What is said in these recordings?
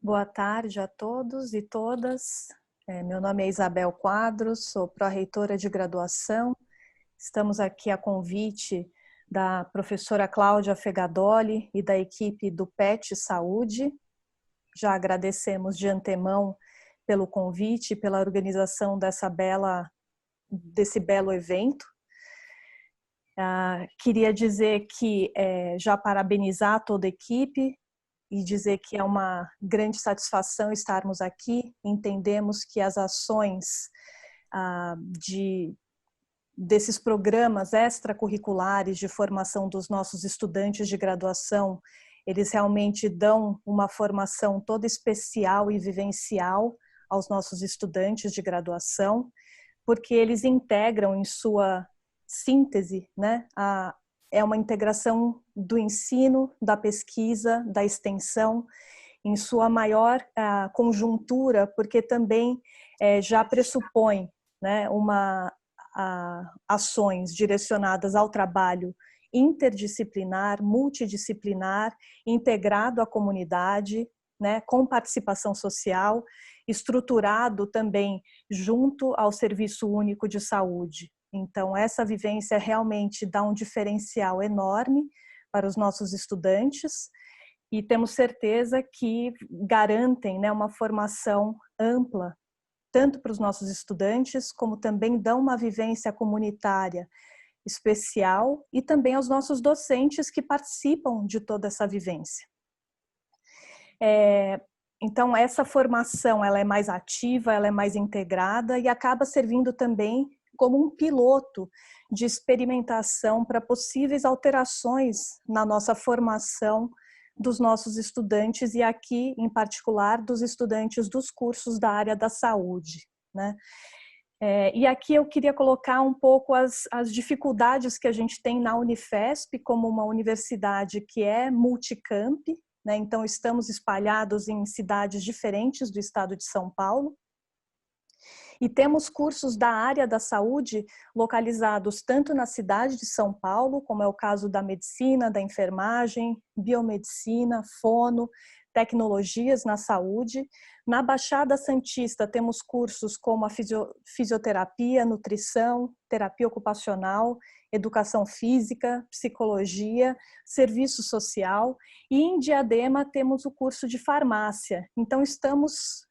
Boa tarde a todos e todas. Meu nome é Isabel Quadros, sou pró-reitora de graduação. Estamos aqui a convite da professora Cláudia Fegadoli e da equipe do PET Saúde. Já agradecemos de antemão pelo convite e pela organização desse belo evento. Queria dizer que já parabenizar toda a equipe e dizer que é uma grande satisfação estarmos aqui. Entendemos que as ações desses programas extracurriculares de formação dos nossos estudantes de graduação, eles realmente dão uma formação toda especial e vivencial aos nossos estudantes de graduação, porque eles integram em sua síntese, né, é uma integração do ensino, da pesquisa, da extensão, em sua maior conjuntura, porque também já pressupõe, né, ações direcionadas ao trabalho interdisciplinar, multidisciplinar, integrado à comunidade, né, com participação social, estruturado também junto ao Serviço Único de Saúde. Então, essa vivência realmente dá um diferencial enorme para os nossos estudantes e temos certeza que garantem, né, uma formação ampla, tanto para os nossos estudantes, como também dão uma vivência comunitária especial e também aos nossos docentes que participam de toda essa vivência. Então, essa formação ela é mais ativa, ela é mais integrada e acaba servindo também como um piloto de experimentação para possíveis alterações na nossa formação dos nossos estudantes e aqui, em particular, dos estudantes dos cursos da área da saúde, né? E aqui eu queria colocar um pouco as dificuldades que a gente tem na Unifesp, como uma universidade que é multicamp, né? Então, estamos espalhados em cidades diferentes do estado de São Paulo. E temos cursos da área da saúde localizados tanto na cidade de São Paulo, como é o caso da medicina, da enfermagem, biomedicina, fono, tecnologias na saúde. Na Baixada Santista temos cursos como a fisioterapia, nutrição, terapia ocupacional, educação física, psicologia, serviço social. E em Diadema temos o curso de farmácia. Então estamos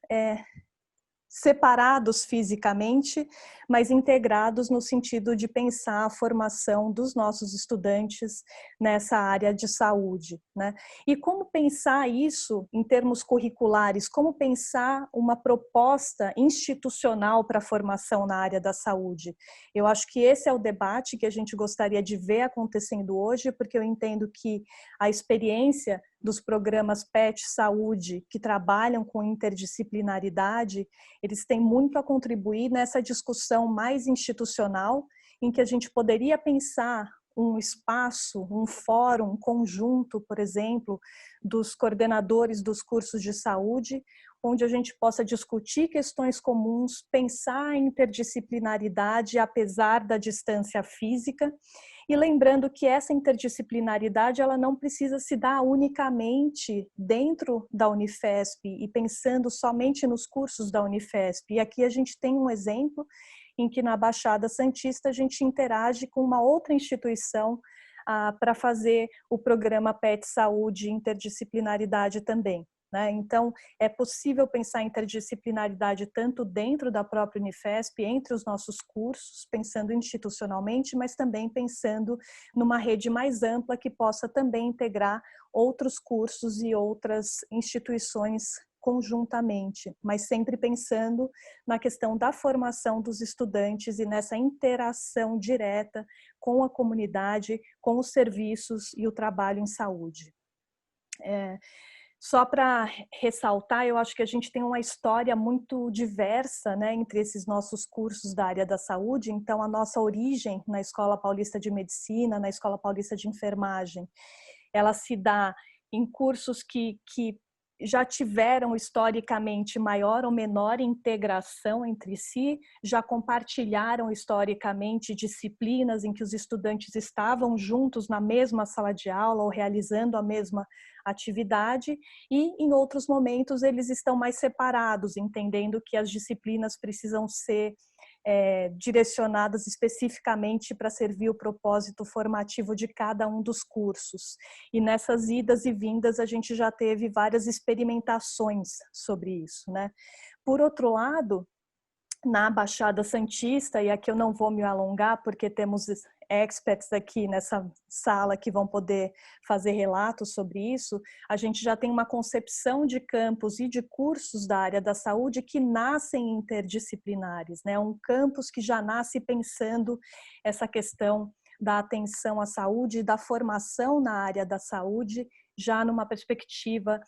separados fisicamente, mas integrados no sentido de pensar a formação dos nossos estudantes nessa área de saúde, né? E como pensar isso em termos curriculares, como pensar uma proposta institucional para a formação na área da saúde? Eu acho que esse é o debate que a gente gostaria de ver acontecendo hoje, porque eu entendo que a experiência dos programas PET Saúde, que trabalham com interdisciplinaridade, eles têm muito a contribuir nessa discussão mais institucional, em que a gente poderia pensar um espaço, um fórum conjunto, por exemplo, dos coordenadores dos cursos de saúde, onde a gente possa discutir questões comuns, pensar a interdisciplinaridade apesar da distância física, e lembrando que essa interdisciplinaridade ela não precisa se dar unicamente dentro da Unifesp e pensando somente nos cursos da Unifesp. E aqui a gente tem um exemplo em que na Baixada Santista a gente interage com uma outra instituição para fazer o programa PET Saúde e Interdisciplinaridade também. Então, é possível pensar interdisciplinaridade tanto dentro da própria Unifesp, entre os nossos cursos, pensando institucionalmente, mas também pensando numa rede mais ampla que possa também integrar outros cursos e outras instituições conjuntamente, mas sempre pensando na questão da formação dos estudantes e nessa interação direta com a comunidade, com os serviços e o trabalho em saúde. Só para ressaltar, eu acho que a gente tem uma história muito diversa, né, entre esses nossos cursos da área da saúde. Então, a nossa origem na Escola Paulista de Medicina, na Escola Paulista de Enfermagem, ela se dá em cursos que já tiveram historicamente maior ou menor integração entre si, já compartilharam historicamente disciplinas em que os estudantes estavam juntos na mesma sala de aula ou realizando a mesma atividade, e em outros momentos eles estão mais separados, entendendo que as disciplinas precisam ser direcionadas especificamente para servir o propósito formativo de cada um dos cursos. E nessas idas e vindas a gente já teve várias experimentações sobre isso, né? Por outro lado, na Baixada Santista, e aqui eu não vou me alongar porque temos experts aqui nessa sala que vão poder fazer relatos sobre isso, a gente já tem uma concepção de campus e de cursos da área da saúde que nascem interdisciplinares, né? Um campus que já nasce pensando essa questão da atenção à saúde e da formação na área da saúde, já numa perspectiva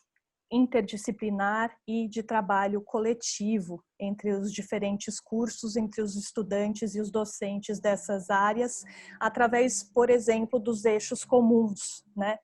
interdisciplinar e de trabalho coletivo entre os diferentes cursos, entre os estudantes e os docentes dessas áreas, através, por exemplo, dos eixos comuns, né?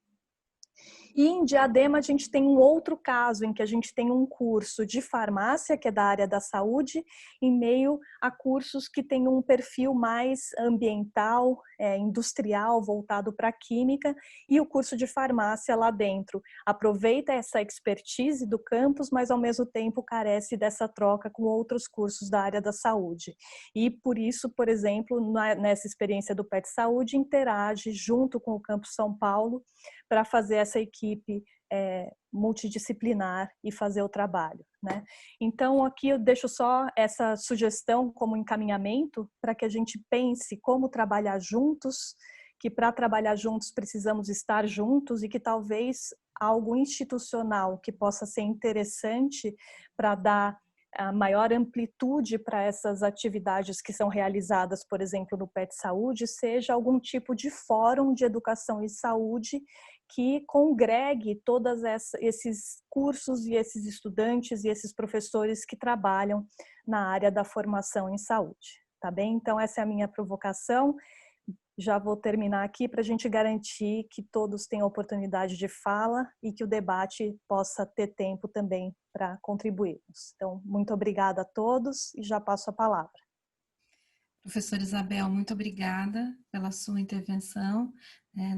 E em Diadema a gente tem um outro caso em que a gente tem um curso de farmácia, que é da área da saúde, em meio a cursos que têm um perfil mais ambiental, industrial, voltado para a química, e o curso de farmácia lá dentro aproveita essa expertise do campus, mas ao mesmo tempo carece dessa troca com outros cursos da área da saúde. E por isso, por exemplo, nessa experiência do PET Saúde, interage junto com o Campus São Paulo para fazer essa equipe multidisciplinar e fazer o trabalho, né? Então, aqui eu deixo só essa sugestão como encaminhamento para que a gente pense como trabalhar juntos, que para trabalhar juntos precisamos estar juntos e que talvez algo institucional que possa ser interessante para dar a maior amplitude para essas atividades que são realizadas, por exemplo, no PET Saúde, seja algum tipo de fórum de educação e saúde que congregue todos esses cursos e esses estudantes e esses professores que trabalham na área da formação em saúde, tá bem? Então, essa é a minha provocação. Já vou terminar aqui para a gente garantir que todos tenham oportunidade de fala e que o debate possa ter tempo também para contribuirmos. Então, muito obrigada a todos e já passo a palavra. Professora Isabel, muito obrigada pela sua intervenção. É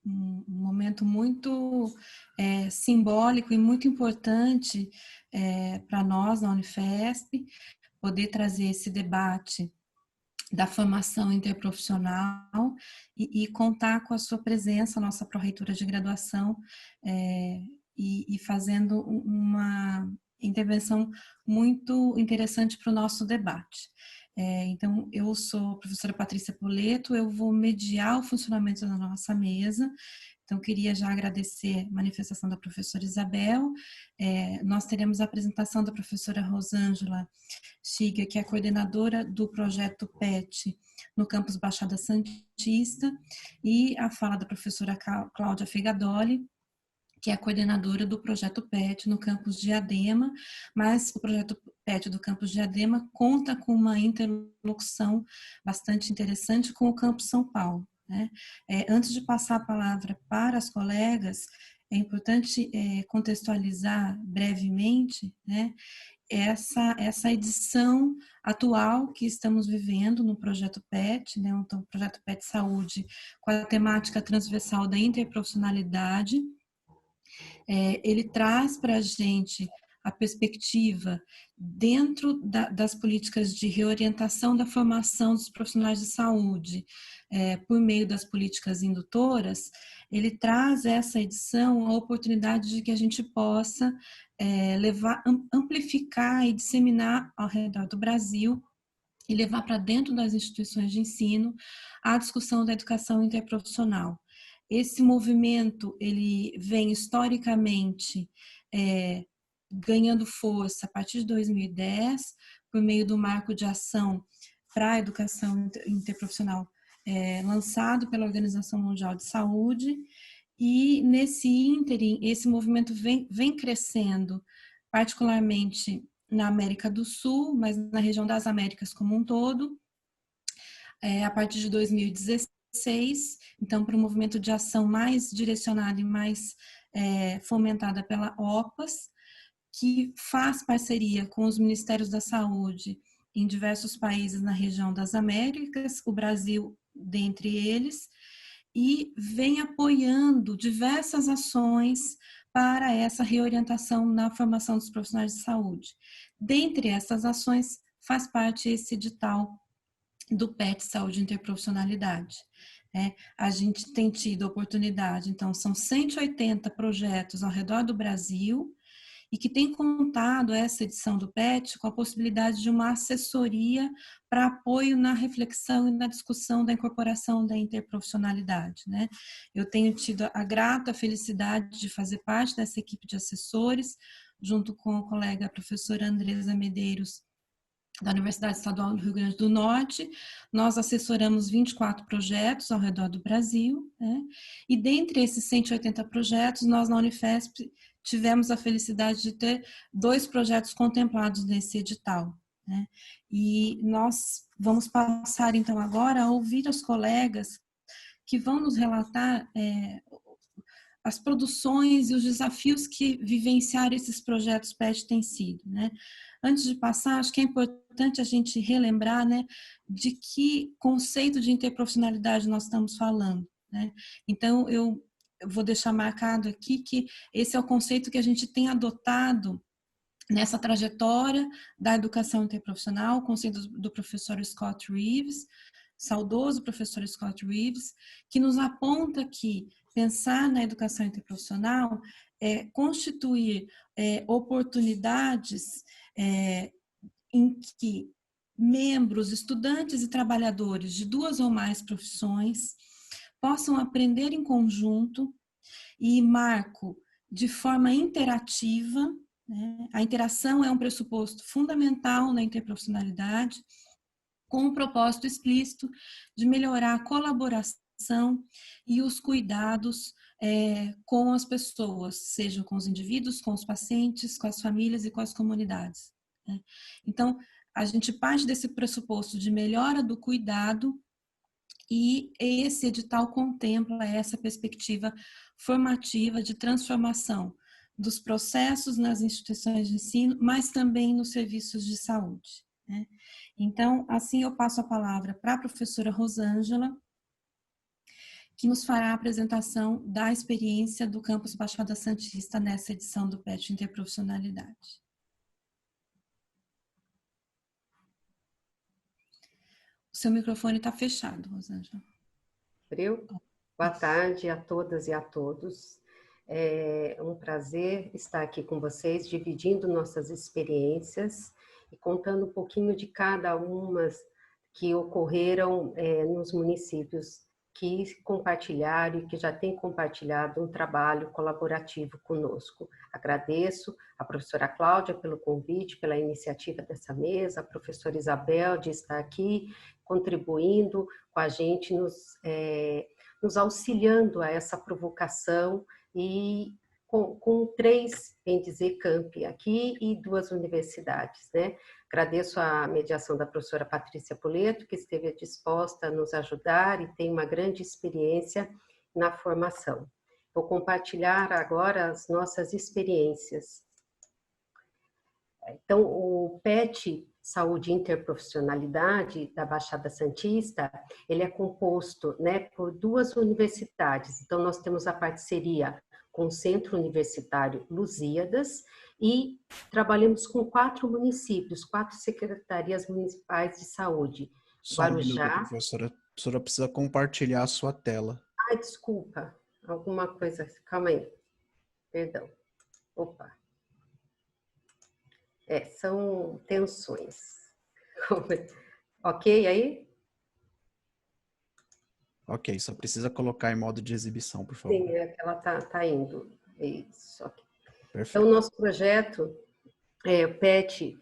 um momento muito simbólico e muito importante para nós na Unifesp, poder trazer esse debate da formação interprofissional e contar com a sua presença, nossa pró-reitora de graduação, e fazendo uma intervenção muito interessante para o nosso debate. Então, eu sou a professora Patrícia Poleto, eu vou mediar o funcionamento da nossa mesa. Então, queria já agradecer a manifestação da professora Isabel. Nós teremos a apresentação da professora Rosângela Chiga, que é a coordenadora do projeto PET no campus Baixada Santista, e a fala da professora Cláudia Fegadoli, que é a coordenadora do projeto PET no campus Diadema, mas o projeto PET do campus Diadema conta com uma interlocução bastante interessante com o campus São Paulo, né? Antes de passar a palavra para as colegas, é importante contextualizar brevemente, né, essa edição atual que estamos vivendo no projeto PET, né, então, o projeto PET Saúde, com a temática transversal da interprofissionalidade. Ele traz para a gente a perspectiva dentro das políticas de reorientação da formação dos profissionais de saúde, por meio das políticas indutoras. Ele traz essa edição a oportunidade de que a gente possa amplificar e disseminar ao redor do Brasil e levar para dentro das instituições de ensino a discussão da educação interprofissional. Esse movimento, ele vem historicamente ganhando força a partir de 2010, por meio do marco de ação para a educação interprofissional lançado pela Organização Mundial de Saúde, e nesse ínterim, esse movimento vem crescendo, particularmente na América do Sul, mas na região das Américas como um todo, a partir de 2016, então para um movimento de ação mais direcionado e mais fomentada pela OPAS, que faz parceria com os Ministérios da Saúde em diversos países na região das Américas, o Brasil dentre eles, e vem apoiando diversas ações para essa reorientação na formação dos profissionais de saúde. Dentre essas ações, faz parte esse edital do PET Saúde e Interprofissionalidade. A gente tem tido a oportunidade, então, são 180 projetos ao redor do Brasil, e que tem contado essa edição do PET com a possibilidade de uma assessoria para apoio na reflexão e na discussão da incorporação da interprofissionalidade, né? Eu tenho tido a grata felicidade de fazer parte dessa equipe de assessores, junto com a colega professora Andresa Medeiros, da Universidade Estadual do Rio Grande do Norte. Nós assessoramos 24 projetos ao redor do Brasil, né? E dentre esses 180 projetos, nós na Unifesp tivemos a felicidade de ter 2 projetos contemplados nesse edital, né? E nós vamos passar então agora a ouvir os colegas que vão nos relatar as produções e os desafios que vivenciar esses projetos PET têm sido, né? Antes de passar, acho que é importante a gente relembrar, né, de que conceito de interprofissionalidade nós estamos falando, né? Então, eu vou deixar marcado aqui que esse é o conceito que a gente tem adotado nessa trajetória da educação interprofissional, o conceito do professor Scott Reeves, saudoso professor Scott Reeves, que nos aponta que pensar na educação interprofissional é constituir oportunidades em que membros, estudantes e trabalhadores de 2 ou mais profissões possam aprender em conjunto e marco de forma interativa, né? A interação é um pressuposto fundamental na interprofissionalidade, com o propósito explícito de melhorar a colaboração e os cuidados com as pessoas, seja com os indivíduos, com os pacientes, com as famílias e com as comunidades, né? Então, a gente parte desse pressuposto de melhora do cuidado, e esse edital contempla essa perspectiva formativa de transformação dos processos nas instituições de ensino, mas também nos serviços de saúde, né? Então, assim eu passo a palavra para a professora Rosângela, que nos fará a apresentação da experiência do campus Baixada Santista nessa edição do PET Interprofissionalidade. O seu microfone está fechado, Rosângela. Boa tarde a todas e a todos. É um prazer estar aqui com vocês, dividindo nossas experiências e contando um pouquinho de cada uma que ocorreram nos municípios que compartilharam e que já têm compartilhado um trabalho colaborativo conosco. Agradeço a professora Cláudia pelo convite, pela iniciativa dessa mesa, a professora Isabel de estar aqui contribuindo com a gente, nos auxiliando a essa provocação e com 3, bem dizer, campi aqui e 2 universidades, né? Agradeço a mediação da professora Patrícia Poleto, que esteve disposta a nos ajudar e tem uma grande experiência na formação. Vou compartilhar agora as nossas experiências. Então, o PET Saúde e Interprofissionalidade da Baixada Santista, ele é composto, né, por 2 universidades. Então, nós temos a parceria com o Centro Universitário Lusíadas e trabalhamos com 4 municípios, 4 secretarias municipais de saúde. Só Guarujá. Um minuto, professora. A professora precisa compartilhar a sua tela. Desculpa. Alguma coisa. Calma aí. Perdão. Opa. São tensões. Ok aí? Ok, só precisa colocar em modo de exibição, por favor. Sim, ela tá indo. Isso. Okay. Perfeito. Então, o nosso projeto, o PET,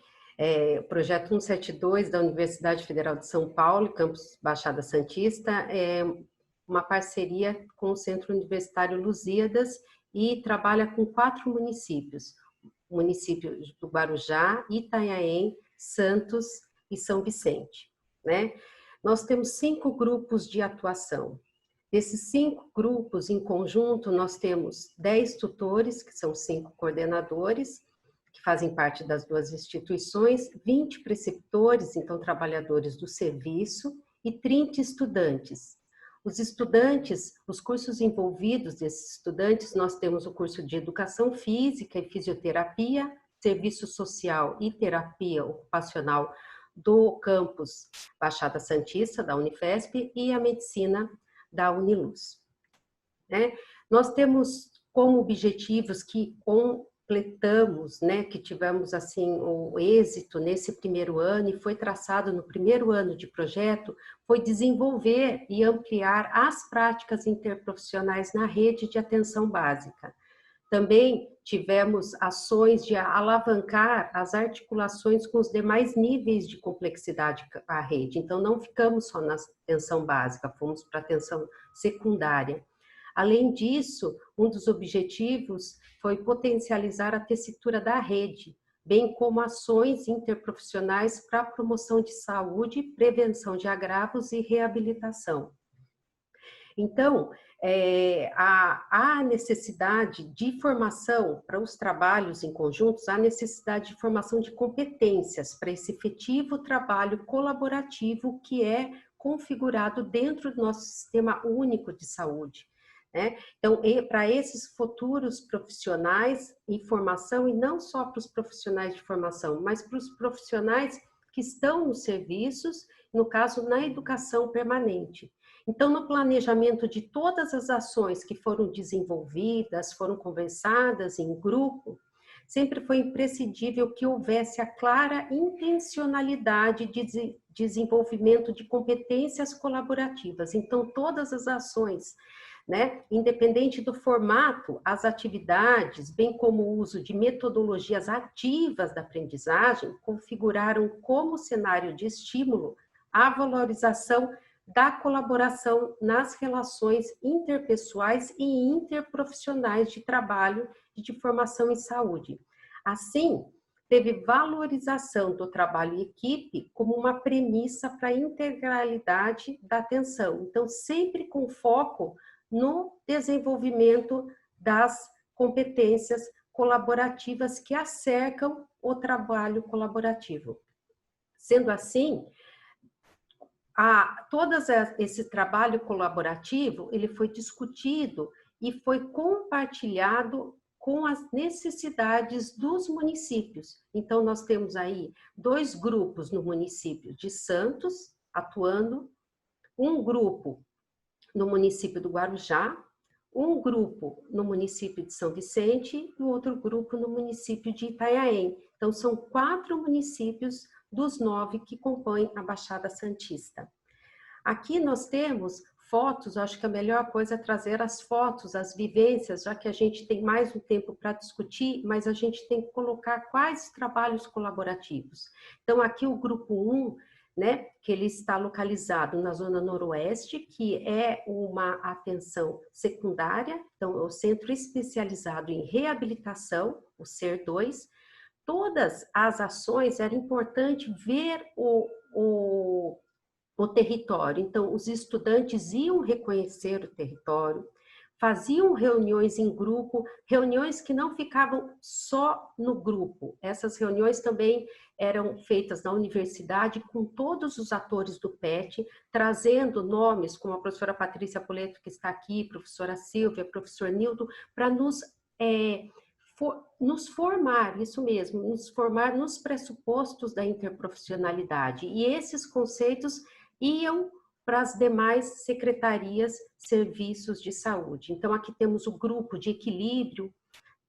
o projeto 172 da Universidade Federal de São Paulo, campus Baixada Santista, é uma parceria com o Centro Universitário Lusíadas e trabalha com 4 municípios. Municípios do Guarujá, Itanhaém, Santos e São Vicente, né? Nós temos 5 grupos de atuação. Desses 5 grupos, em conjunto, nós temos 10 tutores, que são 5 coordenadores, que fazem parte das duas instituições, 20 preceptores, então trabalhadores do serviço, e 30 estudantes. Os estudantes, os cursos envolvidos desses estudantes, nós temos o curso de Educação Física e Fisioterapia, Serviço Social e Terapia Ocupacional do campus Baixada Santista, da Unifesp, e a Medicina da Uniluz. Né? Nós temos como objetivos que completamos, né, que tivemos assim o êxito nesse primeiro ano e foi traçado no primeiro ano de projeto, foi desenvolver e ampliar as práticas interprofissionais na rede de atenção básica. Também tivemos ações de alavancar as articulações com os demais níveis de complexidade da rede. Então, não ficamos só na atenção básica, fomos para a atenção secundária. Além disso, um dos objetivos foi potencializar a tessitura da rede, bem como ações interprofissionais para a promoção de saúde, prevenção de agravos e reabilitação. Então, há necessidade de formação para os trabalhos em conjuntos, há necessidade de formação de competências para esse efetivo trabalho colaborativo que é configurado dentro do nosso sistema único de saúde. Né? Então, para esses futuros profissionais em formação, e não só para os profissionais de formação, mas para os profissionais que estão nos serviços, no caso, na educação permanente. Então, no planejamento de todas as ações que foram desenvolvidas, foram conversadas em grupo, sempre foi imprescindível que houvesse a clara intencionalidade de desenvolvimento de competências colaborativas. Então, todas as ações, né, independente do formato, as atividades, bem como o uso de metodologias ativas da aprendizagem, configuraram como cenário de estímulo a valorização da colaboração nas relações interpessoais e interprofissionais de trabalho e de formação em saúde. Assim, teve valorização do trabalho em equipe como uma premissa para a integralidade da atenção. Então, sempre com foco no desenvolvimento das competências colaborativas que acercam o trabalho colaborativo. Sendo assim, todo esse trabalho colaborativo, ele foi discutido e foi compartilhado com as necessidades dos municípios. Então, nós temos aí 2 grupos no município de Santos, atuando, um grupo no município do Guarujá, um grupo no município de São Vicente e outro grupo no município de Itanhaém. Então, são 4 municípios dos 9 que compõem a Baixada Santista. Aqui nós temos fotos, acho que a melhor coisa é trazer as fotos, as vivências, já que a gente tem mais um tempo para discutir, mas a gente tem que colocar quais trabalhos colaborativos. Então, aqui o grupo 1, né, que ele está localizado na zona noroeste, que é uma atenção secundária, então é o Centro Especializado em Reabilitação, o CER2. Todas as ações, era importante ver o território. Então, os estudantes iam reconhecer o território, faziam reuniões em grupo, reuniões que não ficavam só no grupo. Essas reuniões também eram feitas na universidade com todos os atores do PET, trazendo nomes como a professora Patrícia Poleto, que está aqui, professora Silvia, professor Nildo, para nos formar, isso mesmo, nos formar nos pressupostos da interprofissionalidade. E esses conceitos iam para as demais secretarias, serviços de saúde. Então, aqui temos o grupo de equilíbrio,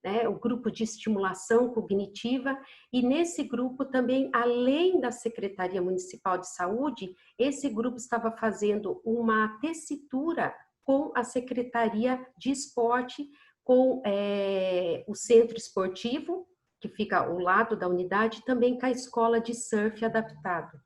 né, o grupo de estimulação cognitiva, e nesse grupo também, além da Secretaria Municipal de Saúde, esse grupo estava fazendo uma tessitura com a Secretaria de Esporte, com o Centro Esportivo, que fica ao lado da unidade, também com a Escola de Surf Adaptado.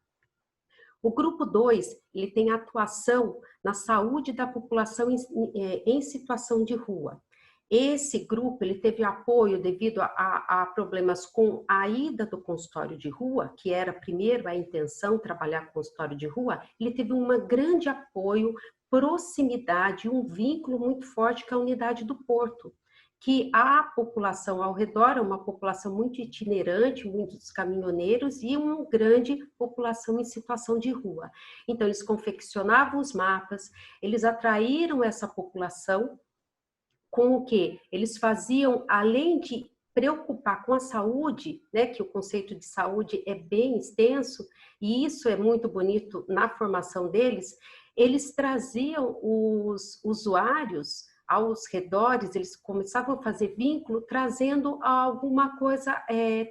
O grupo 2, ele tem atuação na saúde da população em situação de rua. Esse grupo, ele teve apoio devido a problemas com a ida do consultório de rua, que era primeiro a intenção, trabalhar com consultório de rua, ele teve um grande apoio, proximidade, um vínculo muito forte com a unidade do Porto. que a população ao redor é uma população muito itinerante, muitos caminhoneiros e uma grande população em situação de rua. Então, eles confeccionavam os mapas, eles atraíram essa população com o quê? Eles faziam, além de preocupar com a saúde, né, que o conceito de saúde é bem extenso, e isso é muito bonito na formação deles, eles traziam os usuários aos redores, eles começavam a fazer vínculo, trazendo alguma coisa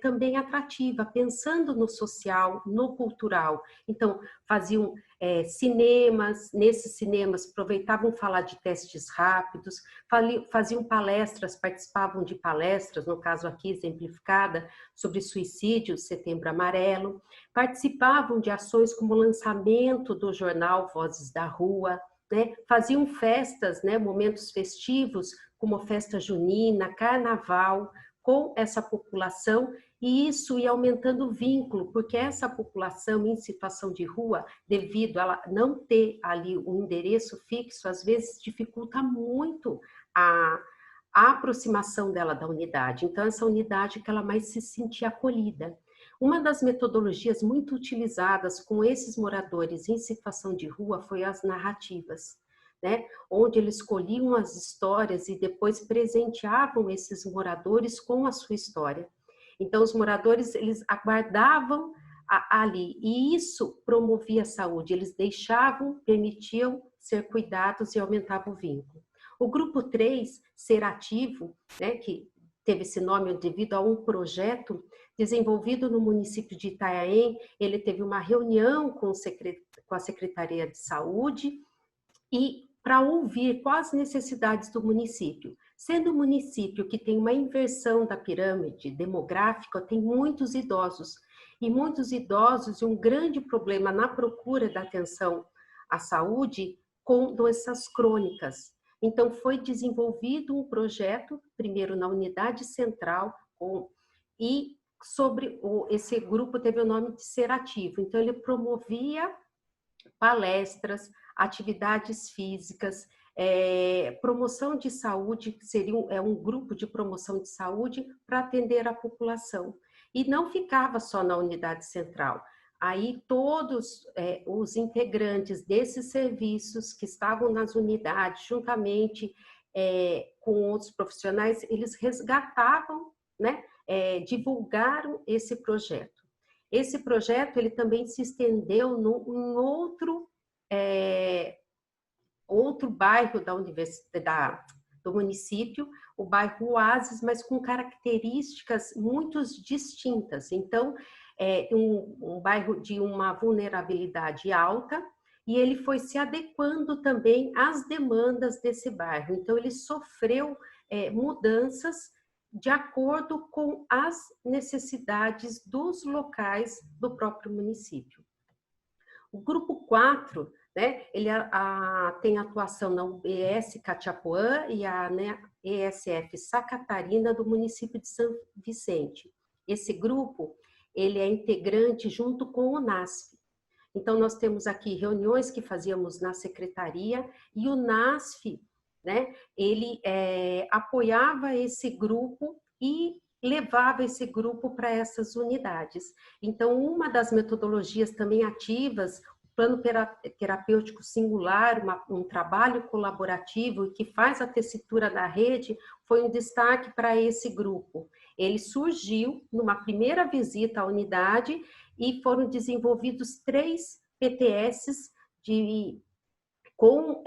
também atrativa, pensando no social, no cultural. Então, faziam cinemas, nesses cinemas aproveitavam falar de testes rápidos, faziam palestras, participavam de palestras, no caso aqui exemplificada, sobre suicídio, Setembro Amarelo, participavam de ações como o lançamento do jornal Vozes da Rua, né? Faziam festas, né? Momentos festivos, como festa junina, carnaval, com essa população, e isso ia aumentando o vínculo, porque essa população em situação de rua, devido a ela não ter ali um endereço fixo, às vezes dificulta muito a aproximação dela da unidade. Então, essa unidade que ela mais se sentia acolhida. Uma das metodologias muito utilizadas com esses moradores em situação de rua foi as narrativas, né? Onde eles escolhiam as histórias e depois presenteavam esses moradores com a sua história. Então, os moradores, eles aguardavam ali, e isso promovia a saúde, eles deixavam, permitiam ser cuidados e aumentava o vínculo. O grupo 3, Ser Ativo, né, que teve esse nome devido a um projeto desenvolvido no município de Itanhaém, ele teve uma reunião com a Secretaria de Saúde e para ouvir quais as necessidades do município. Sendo um município que tem uma inversão da pirâmide demográfica, tem muitos idosos, e um grande problema na procura da atenção à saúde com doenças crônicas. Então, foi desenvolvido um projeto, primeiro na unidade central, e esse grupo teve o nome de Ser Ativo. Então, ele promovia palestras, atividades físicas, promoção de saúde, que seria um grupo de promoção de saúde para atender a população. E não ficava só na unidade central. Aí todos os integrantes desses serviços que estavam nas unidades, juntamente com outros profissionais, eles resgatavam, né, divulgaram esse projeto. Esse projeto ele também se estendeu em outro bairro do município, o bairro Oásis, mas com características muito distintas. Então, um bairro de uma vulnerabilidade alta, e ele foi se adequando também às demandas desse bairro. Então, ele sofreu mudanças de acordo com as necessidades dos locais do próprio município. O grupo 4, né, ele tem atuação na UBS Catiapuã e a ESF Sacatarina do município de São Vicente. Esse grupo, ele é integrante junto com o NASF. Então, nós temos aqui reuniões que fazíamos na secretaria e o NASF, né, ele apoiava esse grupo e levava esse grupo para essas unidades. Então, uma das metodologias também ativas, o plano terapêutico singular, um trabalho colaborativo que faz a tessitura da rede, foi um destaque para esse grupo. Ele surgiu numa primeira visita à unidade e foram desenvolvidos 3 PTS com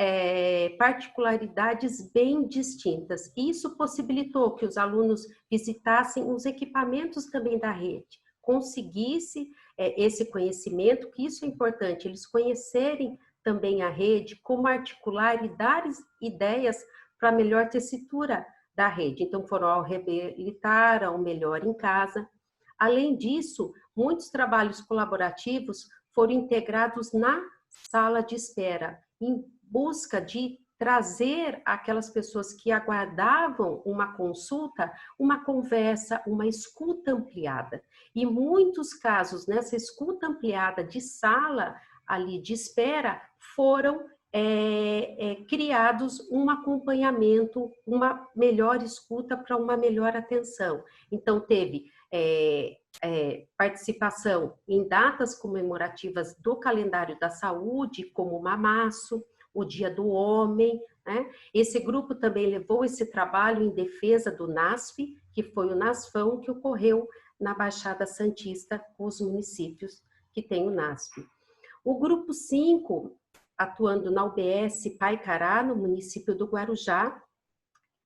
particularidades bem distintas. Isso possibilitou que os alunos visitassem os equipamentos também da rede, conseguisse esse conhecimento, que isso é importante, eles conhecerem também a rede, como articular e dar ideias para a melhor tessitura da rede. Então, foram ao reabilitar, ao melhor em casa. Além disso, muitos trabalhos colaborativos foram integrados na sala de espera, em busca de trazer aquelas pessoas que aguardavam uma consulta, uma conversa, uma escuta ampliada. E muitos casos nessa escuta ampliada de sala ali de espera foram criados um acompanhamento, uma melhor escuta para uma melhor atenção. Então, teve participação em datas comemorativas do calendário da saúde, como o Mamaço, o Dia do Homem, né? Esse grupo também levou esse trabalho em defesa do NASF, que foi o NASFão que ocorreu na Baixada Santista, com os municípios que tem o NASF. O grupo 5, atuando na UBS Paicará, no município do Guarujá,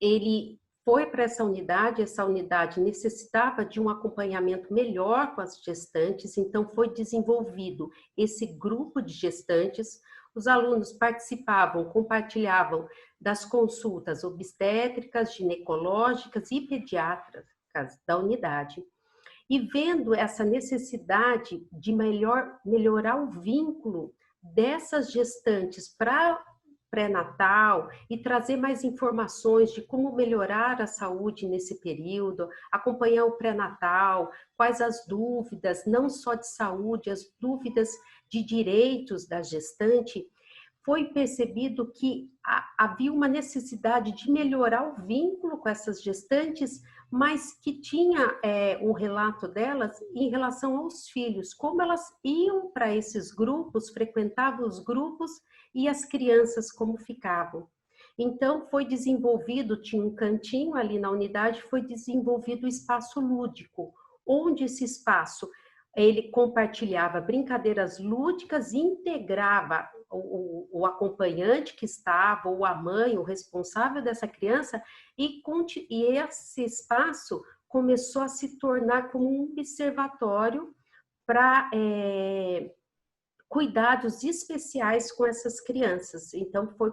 ele foi para essa unidade necessitava de um acompanhamento melhor com as gestantes, então foi desenvolvido esse grupo de gestantes. Os alunos participavam, compartilhavam das consultas obstétricas, ginecológicas e pediátricas da unidade. E vendo essa necessidade de melhorar o vínculo dessas gestantes para pré-natal e trazer mais informações de como melhorar a saúde nesse período, acompanhar o pré-natal, quais as dúvidas, não só de saúde, as dúvidas de direitos da gestante, foi percebido que havia uma necessidade de melhorar o vínculo com essas gestantes, mas que tinha um relato delas em relação aos filhos, como elas iam para esses grupos, frequentavam os grupos e as crianças como ficavam. Então foi desenvolvido, tinha um cantinho ali na unidade, foi desenvolvido o espaço lúdico, onde esse espaço ele compartilhava brincadeiras lúdicas e integrava o acompanhante que estava, ou a mãe, o responsável dessa criança, e esse espaço começou a se tornar como um observatório para cuidados especiais com essas crianças. Então, foi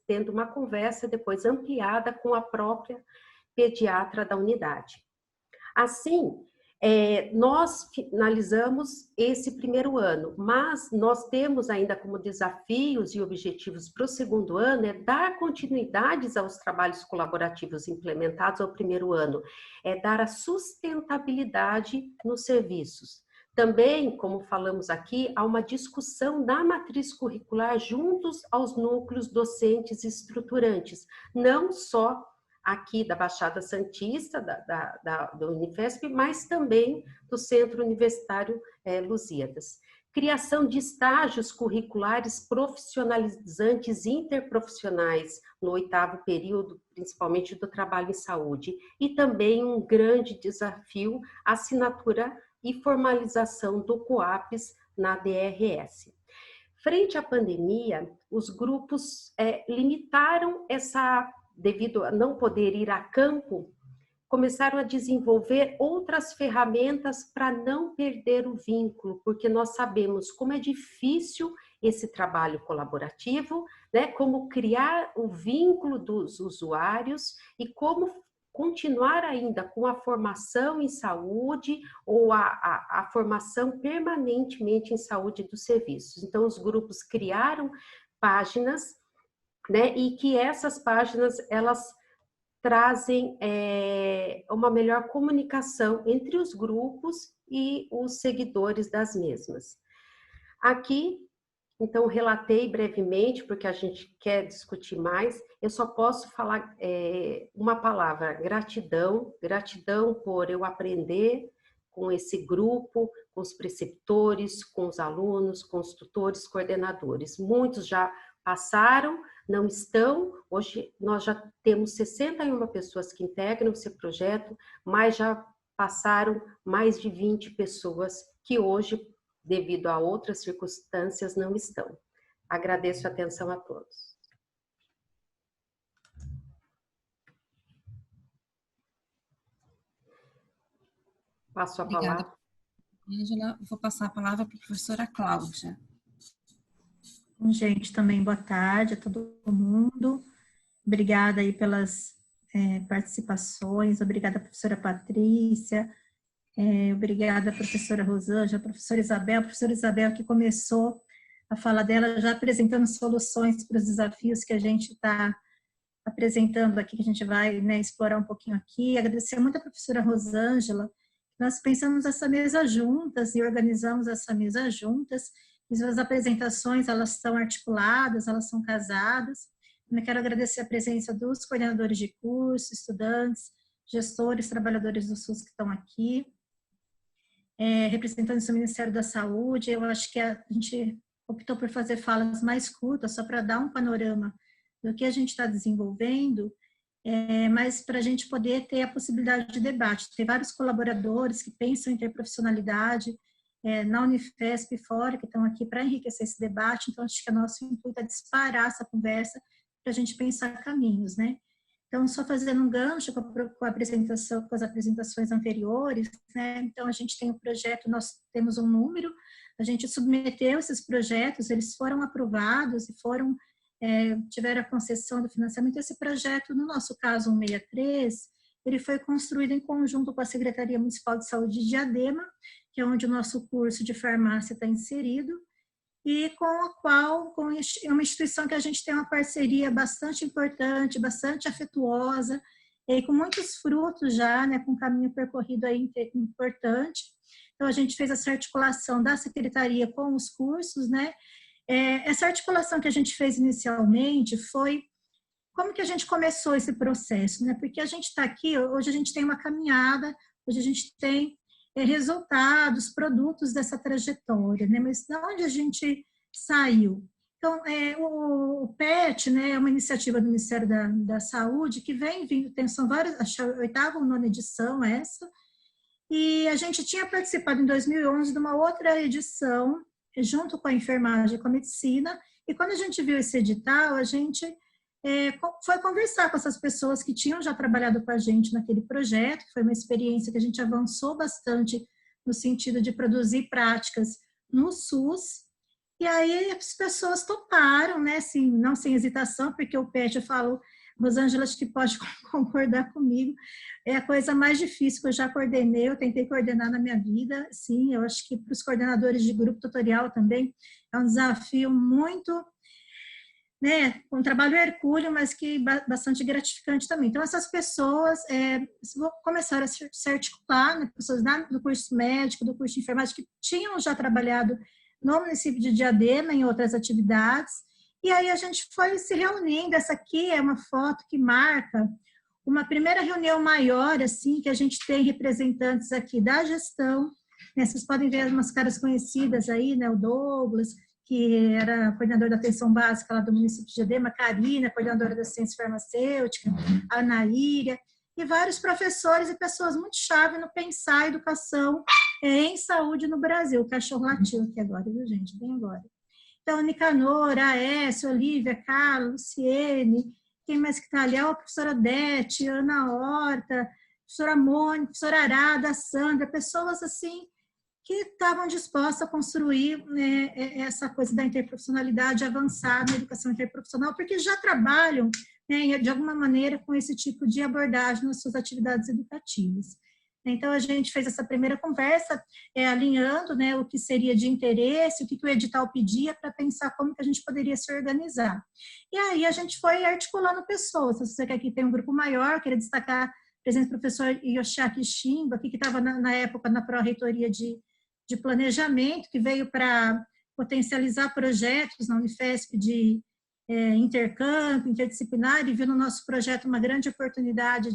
tendo uma conversa depois ampliada com a própria pediatra da unidade. Assim, nós finalizamos esse primeiro ano, mas nós temos ainda como desafios e objetivos para o segundo ano dar continuidades aos trabalhos colaborativos implementados ao primeiro ano, dar a sustentabilidade nos serviços. Também, como falamos aqui, há uma discussão da matriz curricular juntos aos núcleos docentes e estruturantes, não só aqui da Baixada Santista, do Unifesp, mas também do Centro Universitário Lusíadas. Criação de estágios curriculares profissionalizantes interprofissionais no 8º período, principalmente do trabalho em saúde. E também um grande desafio, a assinatura e formalização do COAPS na DRS. Frente à pandemia, os grupos limitaram devido a não poder ir a campo, começaram a desenvolver outras ferramentas para não perder o vínculo, porque nós sabemos como é difícil esse trabalho colaborativo, né? Como criar o vínculo dos usuários e como continuar ainda com a formação em saúde ou a formação permanentemente em saúde dos serviços. Então, os grupos criaram páginas, né, e que essas páginas, elas trazem uma melhor comunicação entre os grupos e os seguidores das mesmas. Aqui, então, relatei brevemente, porque a gente quer discutir mais, eu só posso falar uma palavra, gratidão, gratidão por eu aprender com esse grupo, com os preceptores, com os alunos, com os tutores, coordenadores. Muitos já passaram, não estão, hoje nós já temos 61 pessoas que integram esse projeto, mas já passaram mais de 20 pessoas que hoje, devido a outras circunstâncias, não estão. Agradeço a atenção a todos. Passo a palavra. Obrigada, Ângela. Vou passar a palavra para a professora Cláudia. Bom, gente, também boa tarde a todo mundo. Obrigada aí pelas participações, obrigada professora Patrícia, obrigada professora Rosângela, professora Isabel que começou a fala dela já apresentando soluções para os desafios que a gente está apresentando aqui, que a gente vai, né, explorar um pouquinho aqui. Agradecer muito a professora Rosângela. Nós pensamos essa mesa juntas e organizamos essa mesa juntas, As apresentações, elas são articuladas, elas são casadas. Eu quero agradecer a presença dos coordenadores de curso, estudantes, gestores, trabalhadores do SUS que estão aqui, representantes do Ministério da Saúde. Eu acho que a gente optou por fazer falas mais curtas, só para dar um panorama do que a gente está desenvolvendo, mas para a gente poder ter a possibilidade de debate. Tem vários colaboradores que pensam em interprofissionalidade na Unifesp e fora, que estão aqui para enriquecer esse debate, então acho que o nosso intuito é disparar essa conversa para a gente pensar caminhos, né? Então, só fazendo um gancho com a apresentação, com as apresentações anteriores, né? Então, a gente tem um projeto, nós temos um número, a gente submeteu esses projetos, eles foram aprovados e tiveram a concessão do financiamento. Esse projeto, no nosso caso, 163, ele foi construído em conjunto com a Secretaria Municipal de Saúde de Diadema, que é onde o nosso curso de farmácia está inserido, e com uma instituição que a gente tem uma parceria bastante importante, bastante afetuosa, e com muitos frutos já, né, com um caminho percorrido aí importante. Então, a gente fez essa articulação da secretaria com os cursos, né? Essa articulação que a gente fez inicialmente foi como que a gente começou esse processo, né? Porque a gente está aqui, hoje a gente tem uma caminhada, hoje a gente tem resultados, produtos dessa trajetória, né? Mas de onde a gente saiu? Então, o PET, né, é uma iniciativa do Ministério da Saúde que vem vindo, são várias, acho que a 8ª ou 9ª edição essa, e a gente tinha participado em 2011 de uma outra edição, junto com a enfermagem e com a medicina, e quando a gente viu esse edital, a gente foi conversar com essas pessoas que tinham já trabalhado com a gente naquele projeto. Foi uma experiência que a gente avançou bastante no sentido de produzir práticas no SUS, e aí as pessoas toparam, né, assim, não sem hesitação, porque o PET, eu falo, Rosângela, acho que pode concordar comigo, é a coisa mais difícil que eu já coordenei, eu tentei coordenar na minha vida, sim, eu acho que para os coordenadores de grupo tutorial também é um desafio muito, né, um trabalho hercúleo, mas que bastante gratificante também. Então, essas pessoas começaram a se articular, né, pessoas do curso médico, do curso de enfermagem, que tinham já trabalhado no município de Diadema, em outras atividades, e aí a gente foi se reunindo. Essa aqui é uma foto que marca uma primeira reunião maior, assim, que a gente tem representantes aqui da gestão, né, vocês podem ver umas caras conhecidas aí, né, o Douglas, que era coordenador da atenção básica lá do município de Diadema, Karina, coordenadora da ciência farmacêutica, a Anaíria, e vários professores e pessoas muito chave no pensar a educação em saúde no Brasil. O cachorro latiu aqui agora, viu, gente? Bem agora. Então, Nicanor, Aécio, Olivia, Carla, Luciene, quem mais que está ali? A professora Odete, Ana Horta, professora Mônica, professora Arada, Sandra, pessoas assim que estavam dispostas a construir, né, essa coisa da interprofissionalidade, avançar na educação interprofissional, porque já trabalham, né, de alguma maneira com esse tipo de abordagem nas suas atividades educativas. Então, a gente fez essa primeira conversa, alinhando, né, o que seria de interesse, o que o edital pedia, para pensar como que a gente poderia se organizar. E aí a gente foi articulando pessoas. Se você quer que tem um grupo maior, queria destacar a presença do professor Yoshiaki Shimba, que estava na época na pró-reitoria de planejamento, que veio para potencializar projetos na Unifesp de intercâmbio, interdisciplinar, e viu no nosso projeto uma grande oportunidade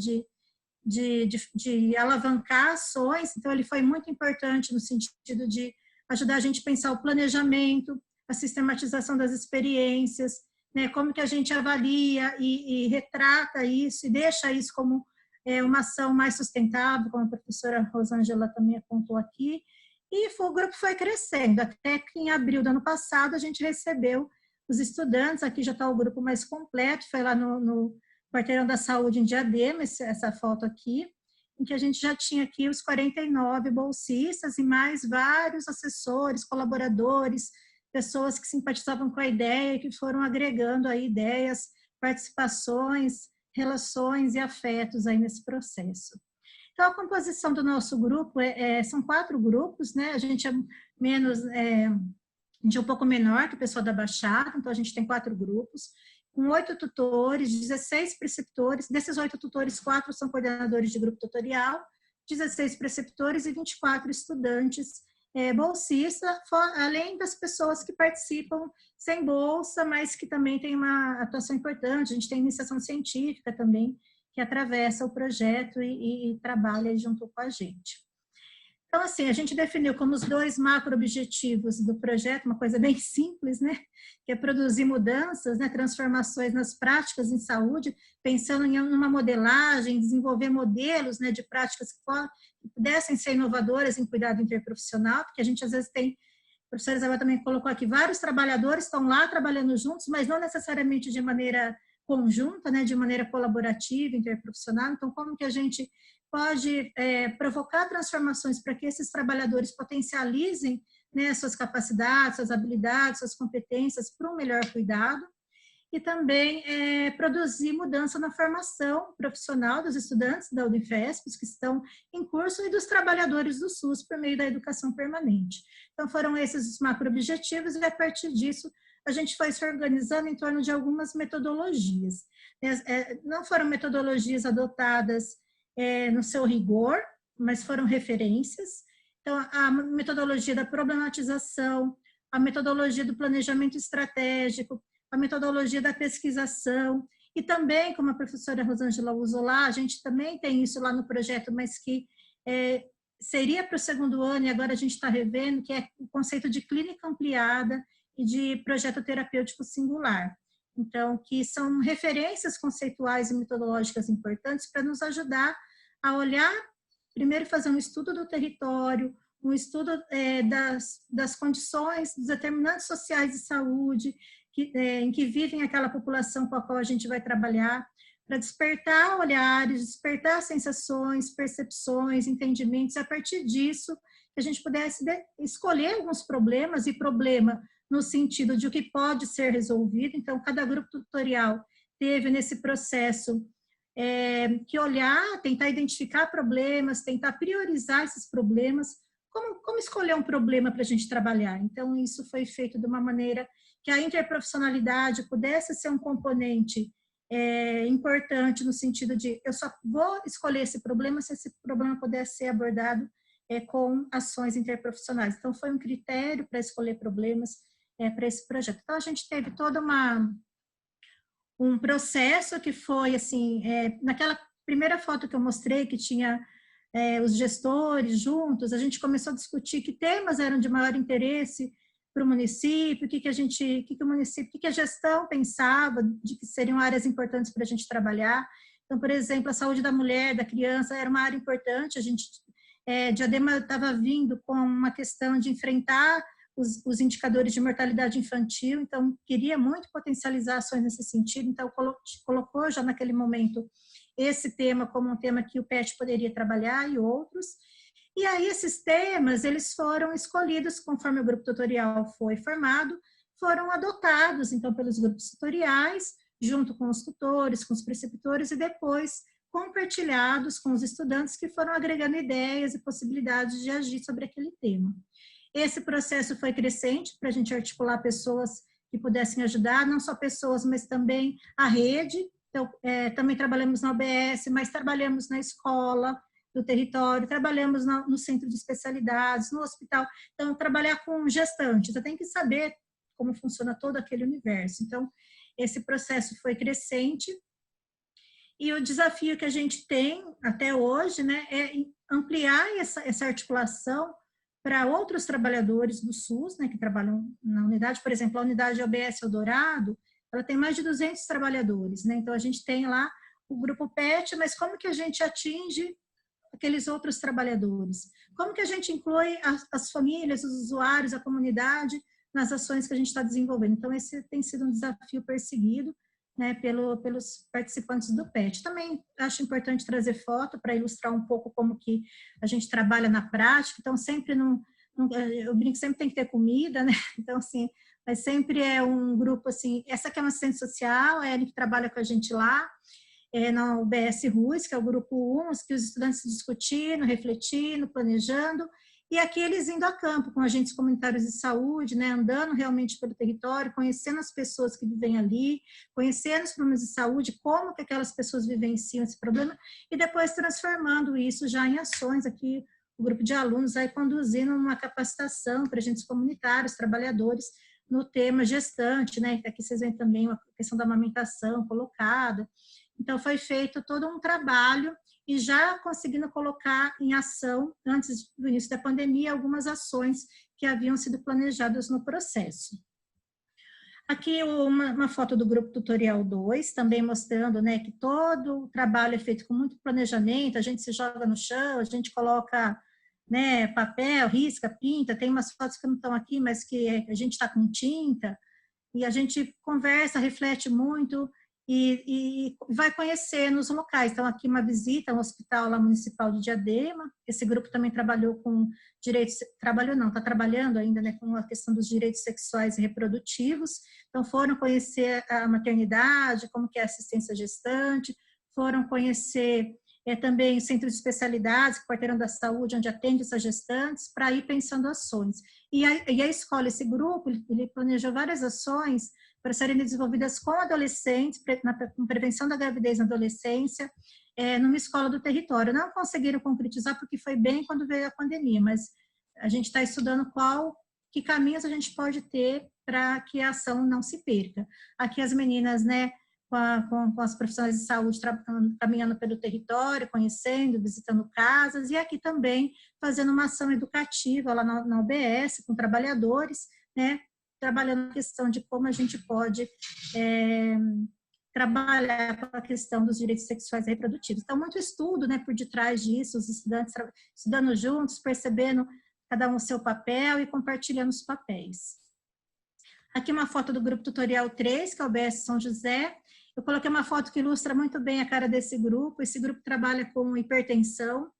de alavancar ações. Então, ele foi muito importante no sentido de ajudar a gente a pensar o planejamento, a sistematização das experiências, né, como que a gente avalia e retrata isso e deixa isso como uma ação mais sustentável, como a professora Rosângela também apontou aqui. E o grupo foi crescendo, até que em abril do ano passado a gente recebeu os estudantes. Aqui já está o grupo mais completo, foi lá no Quarteirão da Saúde em Diadema, essa foto aqui, em que a gente já tinha aqui os 49 bolsistas e mais vários assessores, colaboradores, pessoas que simpatizavam com a ideia e que foram agregando aí ideias, participações, relações e afetos aí nesse processo. Então, a composição do nosso grupo são 4 grupos, né? A gente é um pouco menor que o pessoal da Baixada, então a gente tem 4 grupos, com 8 tutores, 16 preceptores. Desses 8 tutores, 4 são coordenadores de grupo tutorial, 16 preceptores e 24 estudantes bolsista, além das pessoas que participam sem bolsa, mas que também tem uma atuação importante. A gente tem iniciação científica também, que atravessa o projeto e trabalha junto com a gente. Então, assim, a gente definiu como os 2 macro-objetivos do projeto, uma coisa bem simples, né? Que é produzir mudanças, né? Transformações nas práticas em saúde, pensando em uma modelagem, desenvolver modelos, né? De práticas que pudessem ser inovadoras em cuidado interprofissional, porque a gente às vezes tem, a professora Isabel também colocou aqui, vários trabalhadores estão lá trabalhando juntos, mas não necessariamente de maneira conjunta, né? De maneira colaborativa, interprofissional. Então, como que a gente pode provocar transformações para que esses trabalhadores potencializem, né, suas capacidades, suas habilidades, suas competências para um melhor cuidado, e também produzir mudança na formação profissional dos estudantes da Unifesp, que estão em curso, e dos trabalhadores do SUS por meio da educação permanente. Então, foram esses os macro-objetivos, e a partir disso, a gente foi se organizando em torno de algumas metodologias. Não foram metodologias adotadas no seu rigor, mas foram referências. Então, a metodologia da problematização, a metodologia do planejamento estratégico, a metodologia da pesquisação, e também, como a professora Rosângela usou lá, a gente também tem isso lá no projeto, mas que seria para o 2º ano, e agora a gente está revendo, que é o conceito de clínica ampliada e de projeto terapêutico singular. Então, que são referências conceituais e metodológicas importantes para nos ajudar a olhar, primeiro fazer um estudo do território, um estudo das condições, dos determinantes sociais de saúde em que vivem aquela população com a qual a gente vai trabalhar, para despertar olhares, despertar sensações, percepções, entendimentos, e a partir disso que a gente pudesse escolher alguns problemas, e problema no sentido de o que pode ser resolvido. Então, cada grupo tutorial teve nesse processo que olhar, tentar identificar problemas, tentar priorizar esses problemas, como escolher um problema para a gente trabalhar. Então, isso foi feito de uma maneira que a interprofissionalidade pudesse ser um componente importante, no sentido de eu só vou escolher esse problema se esse problema pudesse ser abordado com ações interprofissionais. Então, foi um critério para escolher problemas para esse projeto. Então, a gente teve toda um processo que foi, assim, naquela primeira foto que eu mostrei, que tinha os gestores juntos, a gente começou a discutir que temas eram de maior interesse para o município, o que a gestão pensava de que seriam áreas importantes para a gente trabalhar. Então, por exemplo, a saúde da mulher, da criança, era uma área importante. A gente, Diadema estava vindo com uma questão de enfrentar os indicadores de mortalidade infantil, então queria muito potencializar ações nesse sentido, então colocou já naquele momento esse tema como um tema que o PET poderia trabalhar, e outros. E aí esses temas, eles foram escolhidos conforme o grupo tutorial foi formado, foram adotados então pelos grupos tutoriais, junto com os tutores, com os preceptores, e depois compartilhados com os estudantes, que foram agregando ideias e possibilidades de agir sobre aquele tema. Esse processo foi crescente para a gente articular pessoas que pudessem ajudar, não só pessoas, mas também a rede. Então, também trabalhamos na UBS, mas trabalhamos na escola do território, trabalhamos no centro de especialidades, no hospital. Então, trabalhar com gestantes, você tem que saber como funciona todo aquele universo. Então, esse processo foi crescente. E o desafio que a gente tem até hoje, né, é ampliar essa articulação para outros trabalhadores do SUS, né, que trabalham na unidade. Por exemplo, a unidade OBS Eldorado, ela tem mais de 200 trabalhadores, né? Então, a gente tem lá o grupo PET, mas como que a gente atinge aqueles outros trabalhadores? Como que a gente inclui as famílias, os usuários, a comunidade nas ações que a gente está desenvolvendo? Então, esse tem sido um desafio perseguido, né, pelos participantes do PET. Também acho importante trazer foto para ilustrar um pouco como que a gente trabalha na prática. Então, sempre eu brinco, sempre tem que ter comida, né? Então, assim, mas sempre é um grupo, assim, essa aqui é uma assistente social, é ele que trabalha com a gente lá, na UBS RUS, que é o grupo 1, que os estudantes discutindo, refletindo, planejando, e aqui eles indo a campo com agentes comunitários de saúde, né, andando realmente pelo território, conhecendo as pessoas que vivem ali, conhecendo os problemas de saúde, como que aquelas pessoas vivenciam esse problema, e depois transformando isso já em ações. Aqui grupo de alunos aí conduzindo uma capacitação para agentes comunitários, trabalhadores, no tema gestante, né? Aqui vocês veem também a questão da amamentação colocada. Então, foi feito todo um trabalho e já conseguindo colocar em ação, antes do início da pandemia, algumas ações que haviam sido planejadas no processo. Aqui uma foto do grupo tutorial 2, também mostrando, né, que todo o trabalho é feito com muito planejamento, a gente se joga no chão, a gente coloca, né, papel, risca, pinta, tem umas fotos que não estão aqui, mas que a gente está com tinta, e a gente conversa, reflete muito e vai conhecer nos locais. Então, aqui uma visita ao Hospital lá Municipal de Diadema, esse grupo também trabalhou com direitos, está trabalhando ainda, né, com a questão dos direitos sexuais e reprodutivos. Então, foram conhecer a maternidade, como que é a assistência gestante, foram conhecer também o centro de especialidades, o quarteirão da saúde, onde atende essas gestantes, para ir pensando ações. E a escola, esse grupo, ele planejou várias ações para serem desenvolvidas com adolescentes, com prevenção da gravidez na adolescência, numa escola do território. Não conseguiram concretizar porque foi bem quando veio a pandemia, mas a gente está estudando que caminhos a gente pode ter para que a ação não se perca. Aqui as meninas, né, com as profissionais de saúde caminhando pelo território, conhecendo, visitando casas, e aqui também fazendo uma ação educativa lá na UBS, com trabalhadores, né, trabalhando a questão de como a gente pode trabalhar com a questão dos direitos sexuais e reprodutivos. Então, muito estudo, né, por detrás disso, os estudantes estudando juntos, percebendo cada um o seu papel e compartilhando os papéis. Aqui uma foto do grupo tutorial 3, que é o UBS São José. Eu coloquei uma foto que ilustra muito bem a cara desse grupo. Esse grupo trabalha com hipertensão,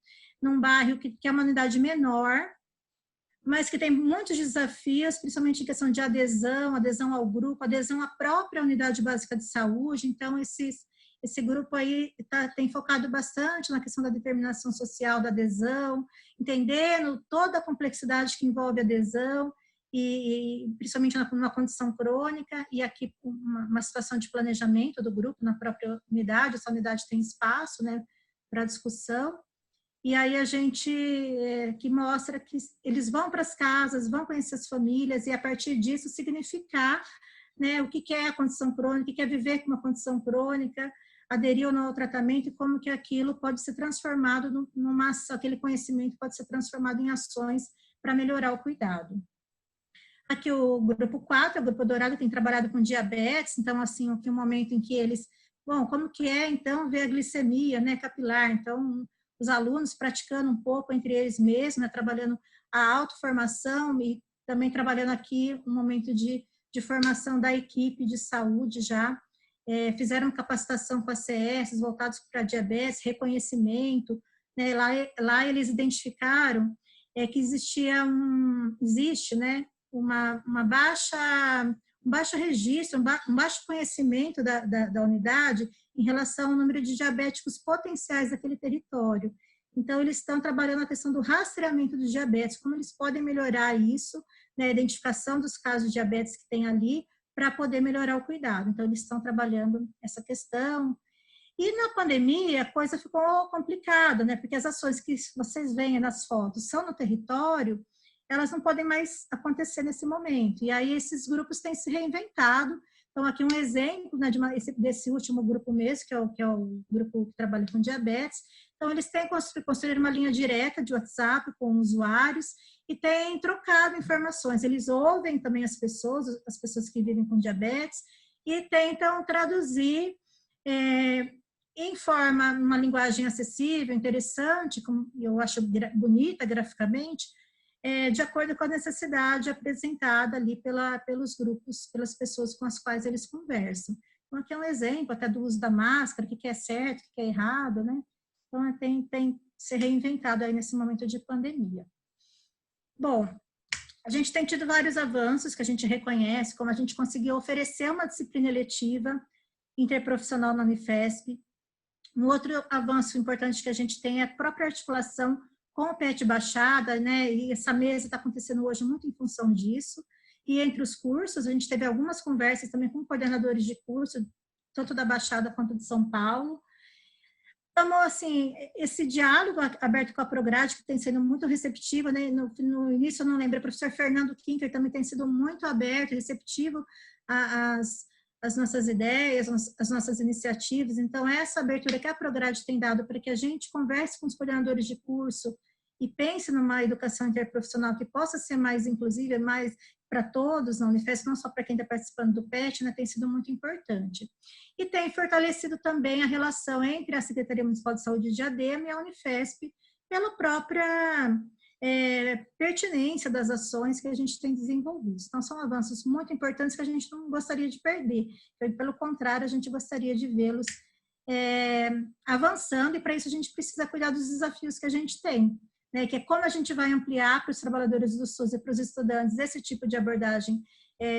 num bairro que é uma unidade menor, mas que tem muitos desafios, principalmente em questão de adesão ao grupo, adesão à própria unidade básica de saúde. Então, esse grupo aí tem focado bastante na questão da determinação social da adesão, entendendo toda a complexidade que envolve a adesão, e principalmente numa condição crônica, e aqui uma situação de planejamento do grupo na própria unidade. Essa unidade tem espaço, né, para discussão. E aí a gente que mostra que eles vão para as casas, vão conhecer as famílias, e a partir disso significar, né, o que é a condição crônica, o que é viver com uma condição crônica, aderir ou não ao tratamento, e como que aquilo pode ser transformado aquele conhecimento pode ser transformado em ações para melhorar o cuidado. Aqui o grupo 4, o grupo dourado, tem trabalhado com diabetes. Então, assim, aqui um momento em que eles, como que é, então, ver a glicemia, né, capilar. Então, os alunos praticando um pouco entre eles mesmos, né, trabalhando a autoformação e também trabalhando aqui um momento de formação da equipe de saúde já. Fizeram capacitação com a CS, voltados para diabetes, reconhecimento, né, lá eles identificaram que existe, né, um baixo registro, um baixo conhecimento da unidade em relação ao número de diabéticos potenciais daquele território. Então, eles estão trabalhando a questão do rastreamento dos diabetes, como eles podem melhorar isso, né, a identificação dos casos de diabetes que tem ali, para poder melhorar o cuidado. Então, eles estão trabalhando essa questão. E na pandemia, a coisa ficou complicada, né, porque as ações que vocês veem nas fotos são no território, elas não podem mais acontecer nesse momento. E aí esses grupos têm se reinventado. Então, aqui um exemplo, né, desse último grupo mesmo, que é o grupo que trabalha com diabetes. Então, eles têm construído uma linha direta de WhatsApp com usuários e têm trocado informações. Eles ouvem também as pessoas que vivem com diabetes, e tentam traduzir em forma, uma linguagem acessível, interessante, como eu acho bonita graficamente, de acordo com a necessidade apresentada ali pelos grupos, pelas pessoas com as quais eles conversam. Então, aqui é um exemplo até do uso da máscara, o que é certo, o que é errado, né? Então, tem se reinventado aí nesse momento de pandemia. Bom, a gente tem tido vários avanços que a gente reconhece, como a gente conseguiu oferecer uma disciplina eletiva interprofissional na Unifesp. Um outro avanço importante que a gente tem é a própria articulação com o PET Baixada, né, e essa mesa está acontecendo hoje muito em função disso. E entre os cursos, a gente teve algumas conversas também com coordenadores de curso, tanto da Baixada quanto de São Paulo, Então, assim, esse diálogo aberto com a Prograde, que tem sido muito receptivo, né? No início, eu não lembro, o professor Fernando Kinker também tem sido muito aberto, receptivo às nossas ideias, às nossas iniciativas. Então, essa abertura que a Prograde tem dado para que a gente converse com os coordenadores de curso e pense numa educação interprofissional que possa ser mais inclusiva, mais para todos na Unifesp, não só para quem está participando do PET, né, tem sido muito importante. E tem fortalecido também a relação entre a Secretaria Municipal de Saúde de Diadema e a Unifesp, pela própria pertinência das ações que a gente tem desenvolvido. Então, são avanços muito importantes que a gente não gostaria de perder. Pelo contrário, a gente gostaria de vê-los avançando, e para isso a gente precisa cuidar dos desafios que a gente tem, né, que é como a gente vai ampliar para os trabalhadores do SUS e para os estudantes esse tipo de abordagem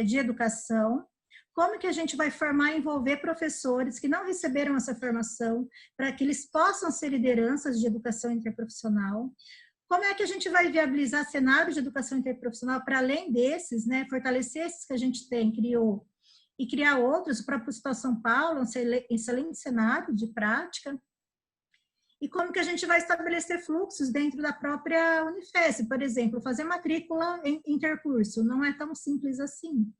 de educação, como que a gente vai formar e envolver professores que não receberam essa formação para que eles possam ser lideranças de educação interprofissional, como é que a gente vai viabilizar cenários de educação interprofissional para além desses, né, fortalecer esses que a gente criou, e criar outros, o próprio Hospital São Paulo, um excelente cenário de prática, e como que a gente vai estabelecer fluxos dentro da própria Unifesp, por exemplo, fazer matrícula em intercurso, não é tão simples assim,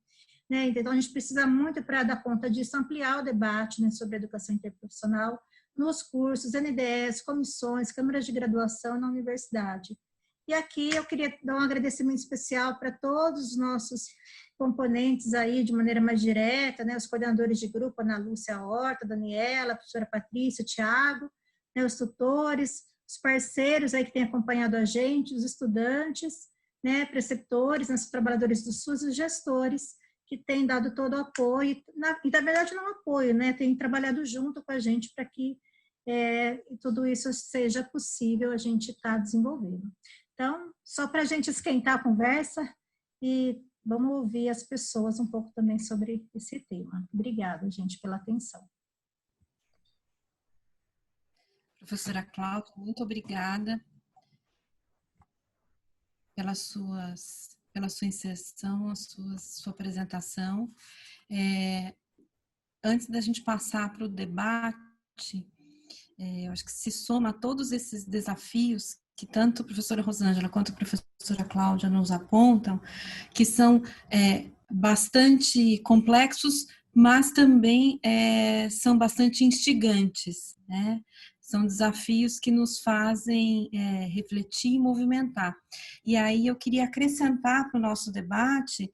né? Então, a gente precisa muito, para dar conta disso, ampliar o debate, né, sobre a educação interprofissional nos cursos, NDEs, comissões, câmaras de graduação na universidade. E aqui eu queria dar um agradecimento especial para todos os nossos componentes aí, de maneira mais direta, né, os coordenadores de grupo, Ana Lúcia Horta, Daniela, a professora Patrícia, o Thiago, né, os tutores, os parceiros aí que têm acompanhado a gente, os estudantes, né, preceptores, né, os trabalhadores do SUS e os gestores, que têm dado todo o apoio, e na verdade não apoio, né, têm trabalhado junto com a gente para que tudo isso seja possível a gente estar desenvolvendo. Então, só para a gente esquentar a conversa, e vamos ouvir as pessoas um pouco também sobre esse tema. Obrigada, gente, pela atenção. Professora Cláudia, muito obrigada pela sua inserção, sua apresentação. Antes da gente passar para o debate, eu acho que se soma a todos esses desafios que tanto a professora Rosângela quanto a professora Cláudia nos apontam, que são bastante complexos, mas também são bastante instigantes, né? São desafios que nos fazem refletir e movimentar. E aí eu queria acrescentar para o nosso debate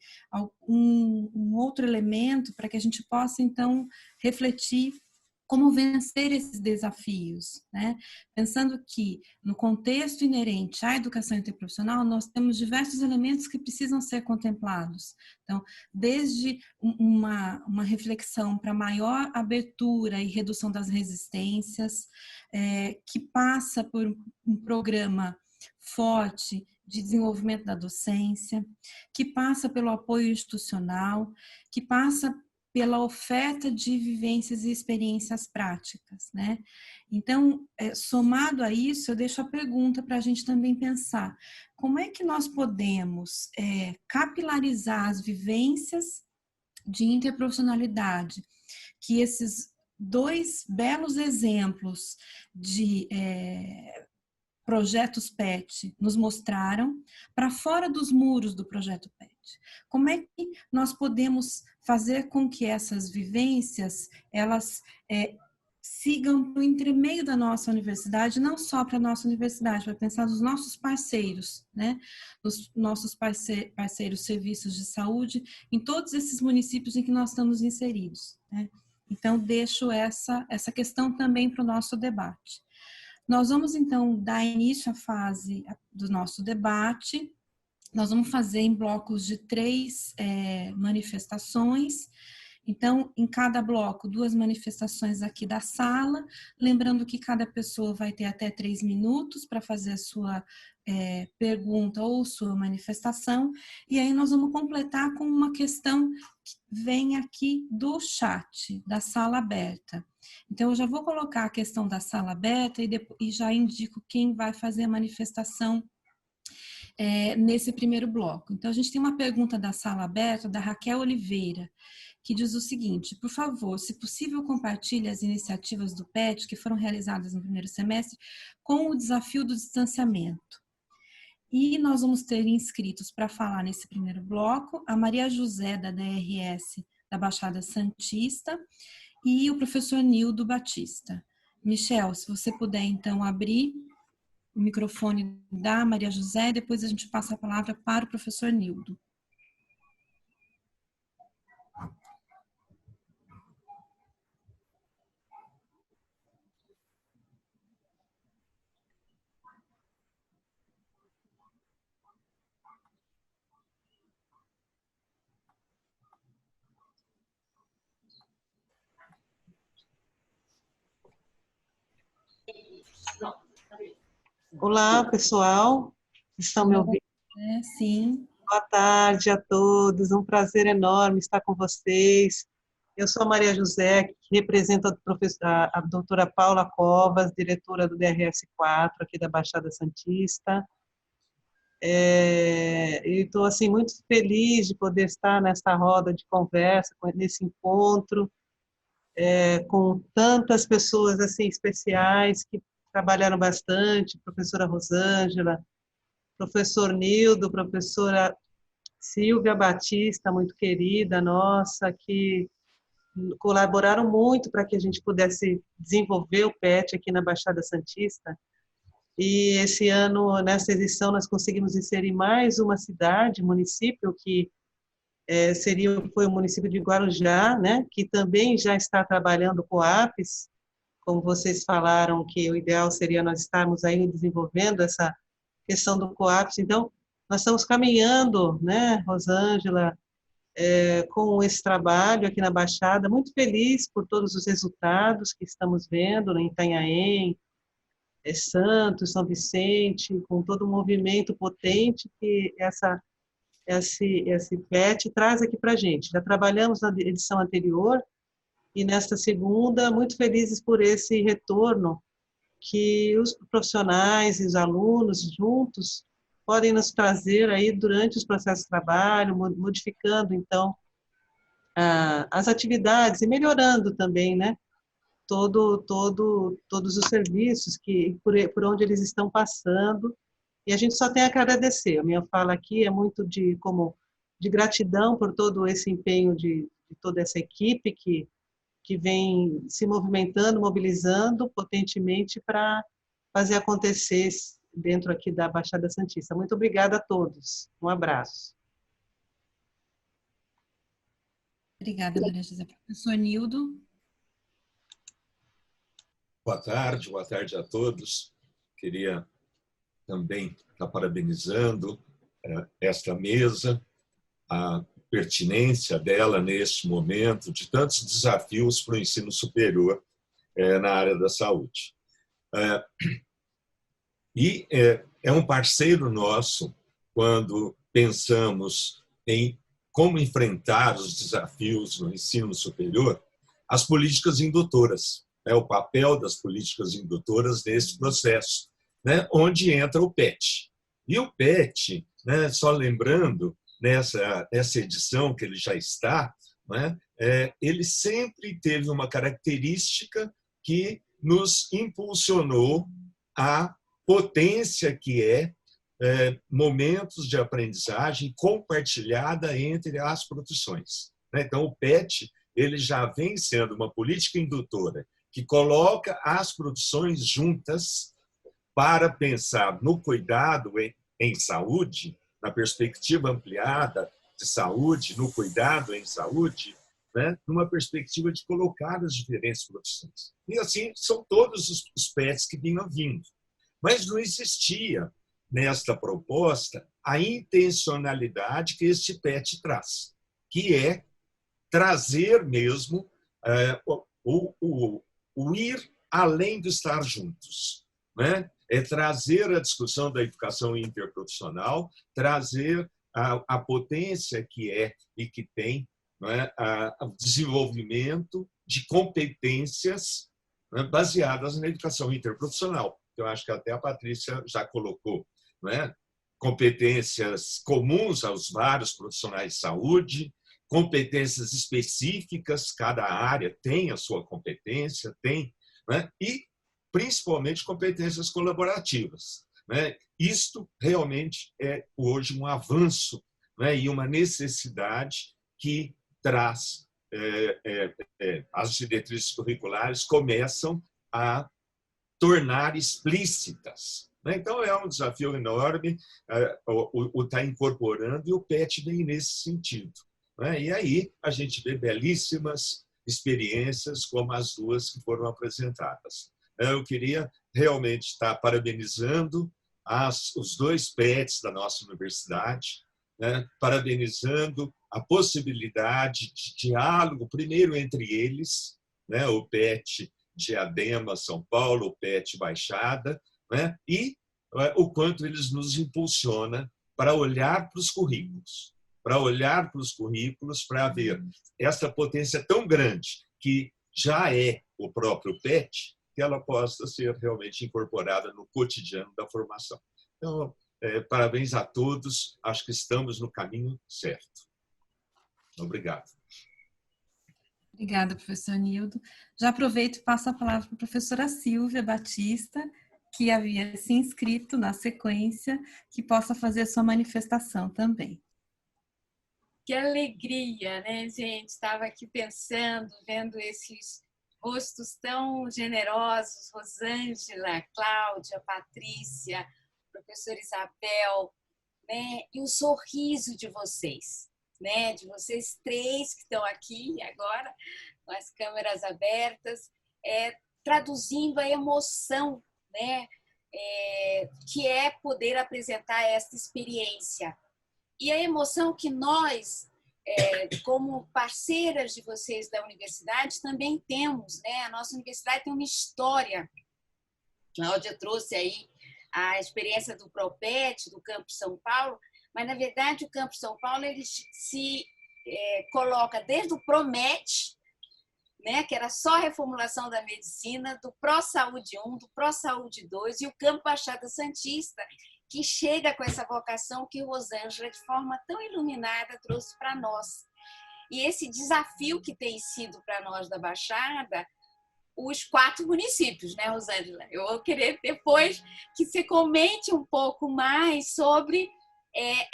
um outro elemento para que a gente possa, então, refletir como vencer esses desafios, né? Pensando que, no contexto inerente à educação interprofissional, nós temos diversos elementos que precisam ser contemplados. Então, desde uma reflexão para maior abertura e redução das resistências, que passa por um programa forte de desenvolvimento da docência, que passa pelo apoio institucional, que passa pela oferta de vivências e experiências práticas, né? Então, somado a isso, eu deixo a pergunta para a gente também pensar: como é que nós podemos capilarizar as vivências de interprofissionalidade que esses dois belos exemplos de projetos PET nos mostraram para fora dos muros do projeto PET? Como é que nós podemos fazer com que essas vivências, elas sigam para o entremeio da nossa universidade, não só para a nossa universidade, para pensar nos nossos parceiros, né? Nos nossos parceiros serviços de saúde, em todos esses municípios em que nós estamos inseridos, né? Então, deixo essa questão também para o nosso debate. Nós vamos, então, dar início à fase do nosso debate. Nós vamos fazer em blocos de 3 manifestações. Então, em cada bloco, 2 manifestações aqui da sala. Lembrando que cada pessoa vai ter até 3 minutos para fazer a sua pergunta ou sua manifestação. E aí nós vamos completar com uma questão que vem aqui do chat, da sala aberta. Então, eu já vou colocar a questão da sala aberta e já indico quem vai fazer a manifestação nesse primeiro bloco. Então, a gente tem uma pergunta da sala aberta, da Raquel Oliveira, que diz o seguinte: por favor, se possível, compartilhe as iniciativas do PET que foram realizadas no primeiro semestre com o desafio do distanciamento. E nós vamos ter inscritos para falar nesse primeiro bloco a Maria José, da DRS da Baixada Santista, e o professor Nildo Batista. Michel, se você puder, então, abrir o microfone da Maria José, depois a gente passa a palavra para o professor Nildo. Olá, pessoal. Estão me ouvindo? Sim. Boa tarde a todos. Um prazer enorme estar com vocês. Eu sou a Maria José, que representa a doutora Paula Covas, diretora do DRS4 aqui da Baixada Santista. E estou assim, muito feliz de poder estar nessa roda de conversa, nesse encontro, com tantas pessoas assim especiais que trabalharam bastante, professora Rosângela, professor Nildo, professora Silvia Batista, muito querida nossa, que colaboraram muito para que a gente pudesse desenvolver o PET aqui na Baixada Santista. E esse ano, nessa edição, nós conseguimos inserir mais uma cidade, município, que foi o município de Guarujá, né, que também já está trabalhando com a APES, como vocês falaram, que o ideal seria nós estarmos aí desenvolvendo essa questão do COAPS. Então, nós estamos caminhando, né, Rosângela, com esse trabalho aqui na Baixada, muito feliz por todos os resultados que estamos vendo em Itanhaém, Santos, São Vicente, com todo o movimento potente que esse PET traz aqui para a gente. Já trabalhamos na edição anterior, e nesta segunda, muito felizes por esse retorno que os profissionais e os alunos juntos podem nos trazer aí durante os processos de trabalho, modificando, então, as atividades e melhorando também, né, todos os serviços por onde eles estão passando, e a gente só tem a agradecer. A minha fala aqui é muito de gratidão por todo esse empenho de toda essa equipe que vem se movimentando, mobilizando potentemente para fazer acontecer dentro aqui da Baixada Santista. Muito obrigada a todos. Um abraço. Obrigada, Maria José. Professor Nildo. Boa tarde a todos. Queria também estar parabenizando esta mesa, a pertinência dela neste momento de tantos desafios para o ensino superior na área da saúde. E é um parceiro nosso quando pensamos em como enfrentar os desafios no ensino superior, as políticas indutoras, o papel das políticas indutoras nesse processo, onde entra o PET. E o PET, só lembrando, nessa edição que ele já está, ele sempre teve uma característica que nos impulsionou à potência que é momentos de aprendizagem compartilhada entre as profissões. Então, o PET ele já vem sendo uma política indutora que coloca as profissões juntas para pensar no cuidado em saúde, na perspectiva ampliada de saúde, no cuidado em saúde, numa perspectiva de colocar as diferentes profissões. E assim são todos os PETs que vinham vindo. Mas não existia nesta proposta a intencionalidade que este PET traz, que é trazer mesmo o ir além do estar juntos, é trazer a discussão da educação interprofissional, trazer a potência que é e que tem o desenvolvimento de competências baseadas na educação interprofissional. Eu acho que até a Patrícia já colocou, competências comuns aos vários profissionais de saúde, competências específicas, cada área tem a sua competência, tem, né? E principalmente competências colaborativas, né? Isto realmente é hoje um avanço, né? E uma necessidade que traz as diretrizes curriculares começam a tornar explícitas. Então, é um desafio enorme o estar incorporando, e o PET vem nesse sentido. E aí a gente vê belíssimas experiências como as duas que foram apresentadas. Eu queria realmente estar parabenizando os dois PETs da nossa universidade, parabenizando a possibilidade de diálogo, primeiro entre eles, o PET Diadema, São Paulo, o PET Baixada, e o quanto eles nos impulsionam para olhar para os currículos, para ver essa potência tão grande que já é o próprio PET, que ela possa ser realmente incorporada no cotidiano da formação. Então, parabéns a todos, acho que estamos no caminho certo. Obrigado. Obrigada, professor Nildo. Já aproveito e passo a palavra para a professora Silvia Batista, que havia se inscrito na sequência, que possa fazer a sua manifestação também. Que alegria, né, gente? Estava aqui pensando, vendo esses rostos tão generosos, Rosângela, Cláudia, Patrícia, professora Isabel, né? E o sorriso de vocês, né? De vocês três que estão aqui agora, com as câmeras abertas, traduzindo a emoção, né? Que é poder apresentar esta experiência. E a emoção que nós, como parceiras de vocês da universidade, também temos, né? A nossa universidade tem uma história. Cláudia trouxe aí a experiência do ProPET, do Campus São Paulo, mas, na verdade, o Campus São Paulo ele se coloca desde o ProMed, né, que era só a reformulação da medicina, do ProSaúde 1, do ProSaúde 2 e o Campo Baixada Santista, que chega com essa vocação que Rosângela, de forma tão iluminada, trouxe para nós. E esse desafio que tem sido para nós da Baixada, os 4 municípios, né, Rosângela? Eu vou querer depois que você comente um pouco mais sobre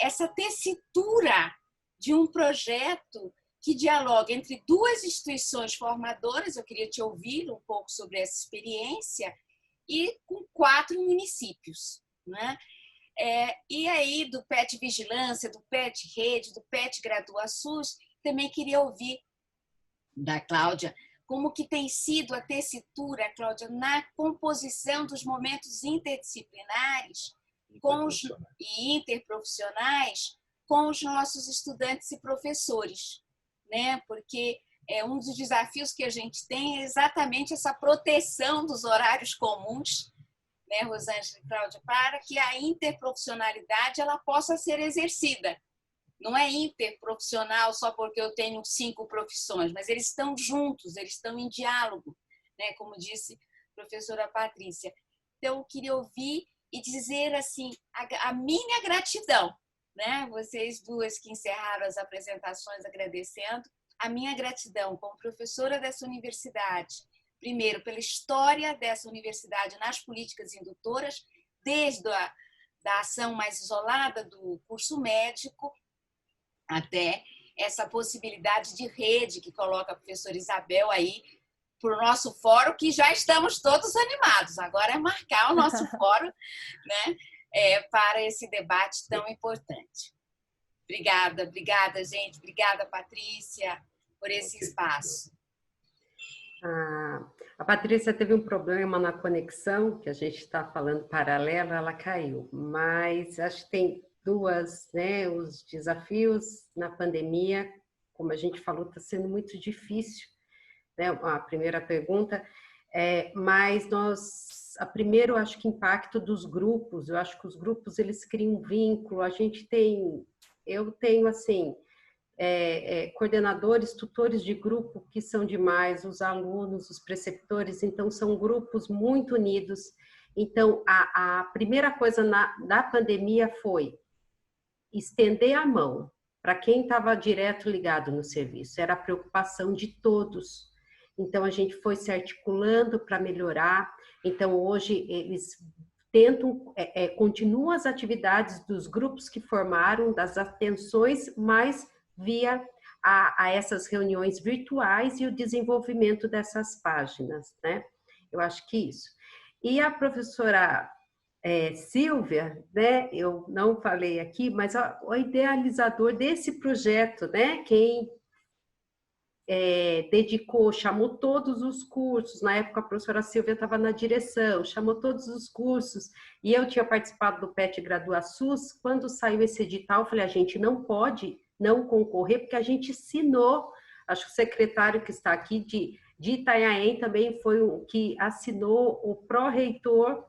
essa tessitura de um projeto que dialoga entre 2 instituições formadoras, eu queria te ouvir um pouco sobre essa experiência, e com 4 municípios, né? E aí, do PET Vigilância, do PET Rede, do PET GraduaSUS, também queria ouvir da Cláudia como que tem sido a tessitura, Cláudia, na composição dos momentos interdisciplinares e interprofissionais com os nossos estudantes e professores, né? Porque um dos desafios que a gente tem é exatamente essa proteção dos horários comuns, né, Rosângela e Cláudia, para que a interprofissionalidade ela possa ser exercida. Não é interprofissional só porque eu tenho 5 profissões, mas eles estão juntos, eles estão em diálogo, né, como disse a professora Patrícia. Então, eu queria ouvir e dizer assim, a minha gratidão, né, vocês duas que encerraram as apresentações agradecendo, a minha gratidão como professora dessa universidade, primeiro, pela história dessa universidade nas políticas indutoras, desde a ação mais isolada do curso médico até essa possibilidade de rede que coloca a professora Isabel aí para o nosso fórum, que já estamos todos animados. Agora é marcar o nosso fórum, né, para esse debate tão importante. Obrigada, gente. Obrigada, Patrícia, por esse espaço. A Patrícia teve um problema na conexão, que a gente está falando paralelo, ela caiu. Mas acho que tem 2, né? Os desafios na pandemia, como a gente falou, está sendo muito difícil, né? A primeira pergunta, mas primeiro, acho que impacto dos grupos, eu acho que os grupos, eles criam um vínculo, eu tenho, assim, coordenadores, tutores de grupo que são demais, os alunos, os preceptores, então são grupos muito unidos. Então, a primeira coisa da pandemia foi estender a mão, para quem estava direto ligado no serviço, era a preocupação de todos. Então, a gente foi se articulando para melhorar. Então, hoje, eles tentam, continuam as atividades dos grupos que formaram, das atenções, mas via a essas reuniões virtuais e o desenvolvimento dessas páginas, né? Eu acho que isso. E a professora Silvia, né, eu não falei aqui, mas o idealizador desse projeto, né, quem dedicou, chamou todos os cursos, na época a professora Silvia estava na direção, chamou todos os cursos, e eu tinha participado do PET GraduaSUS. Quando saiu esse edital, eu falei, a gente não pode não concorrer, porque a gente assinou, acho que o secretário que está aqui de Itanhaém também foi o que assinou, o pró-reitor,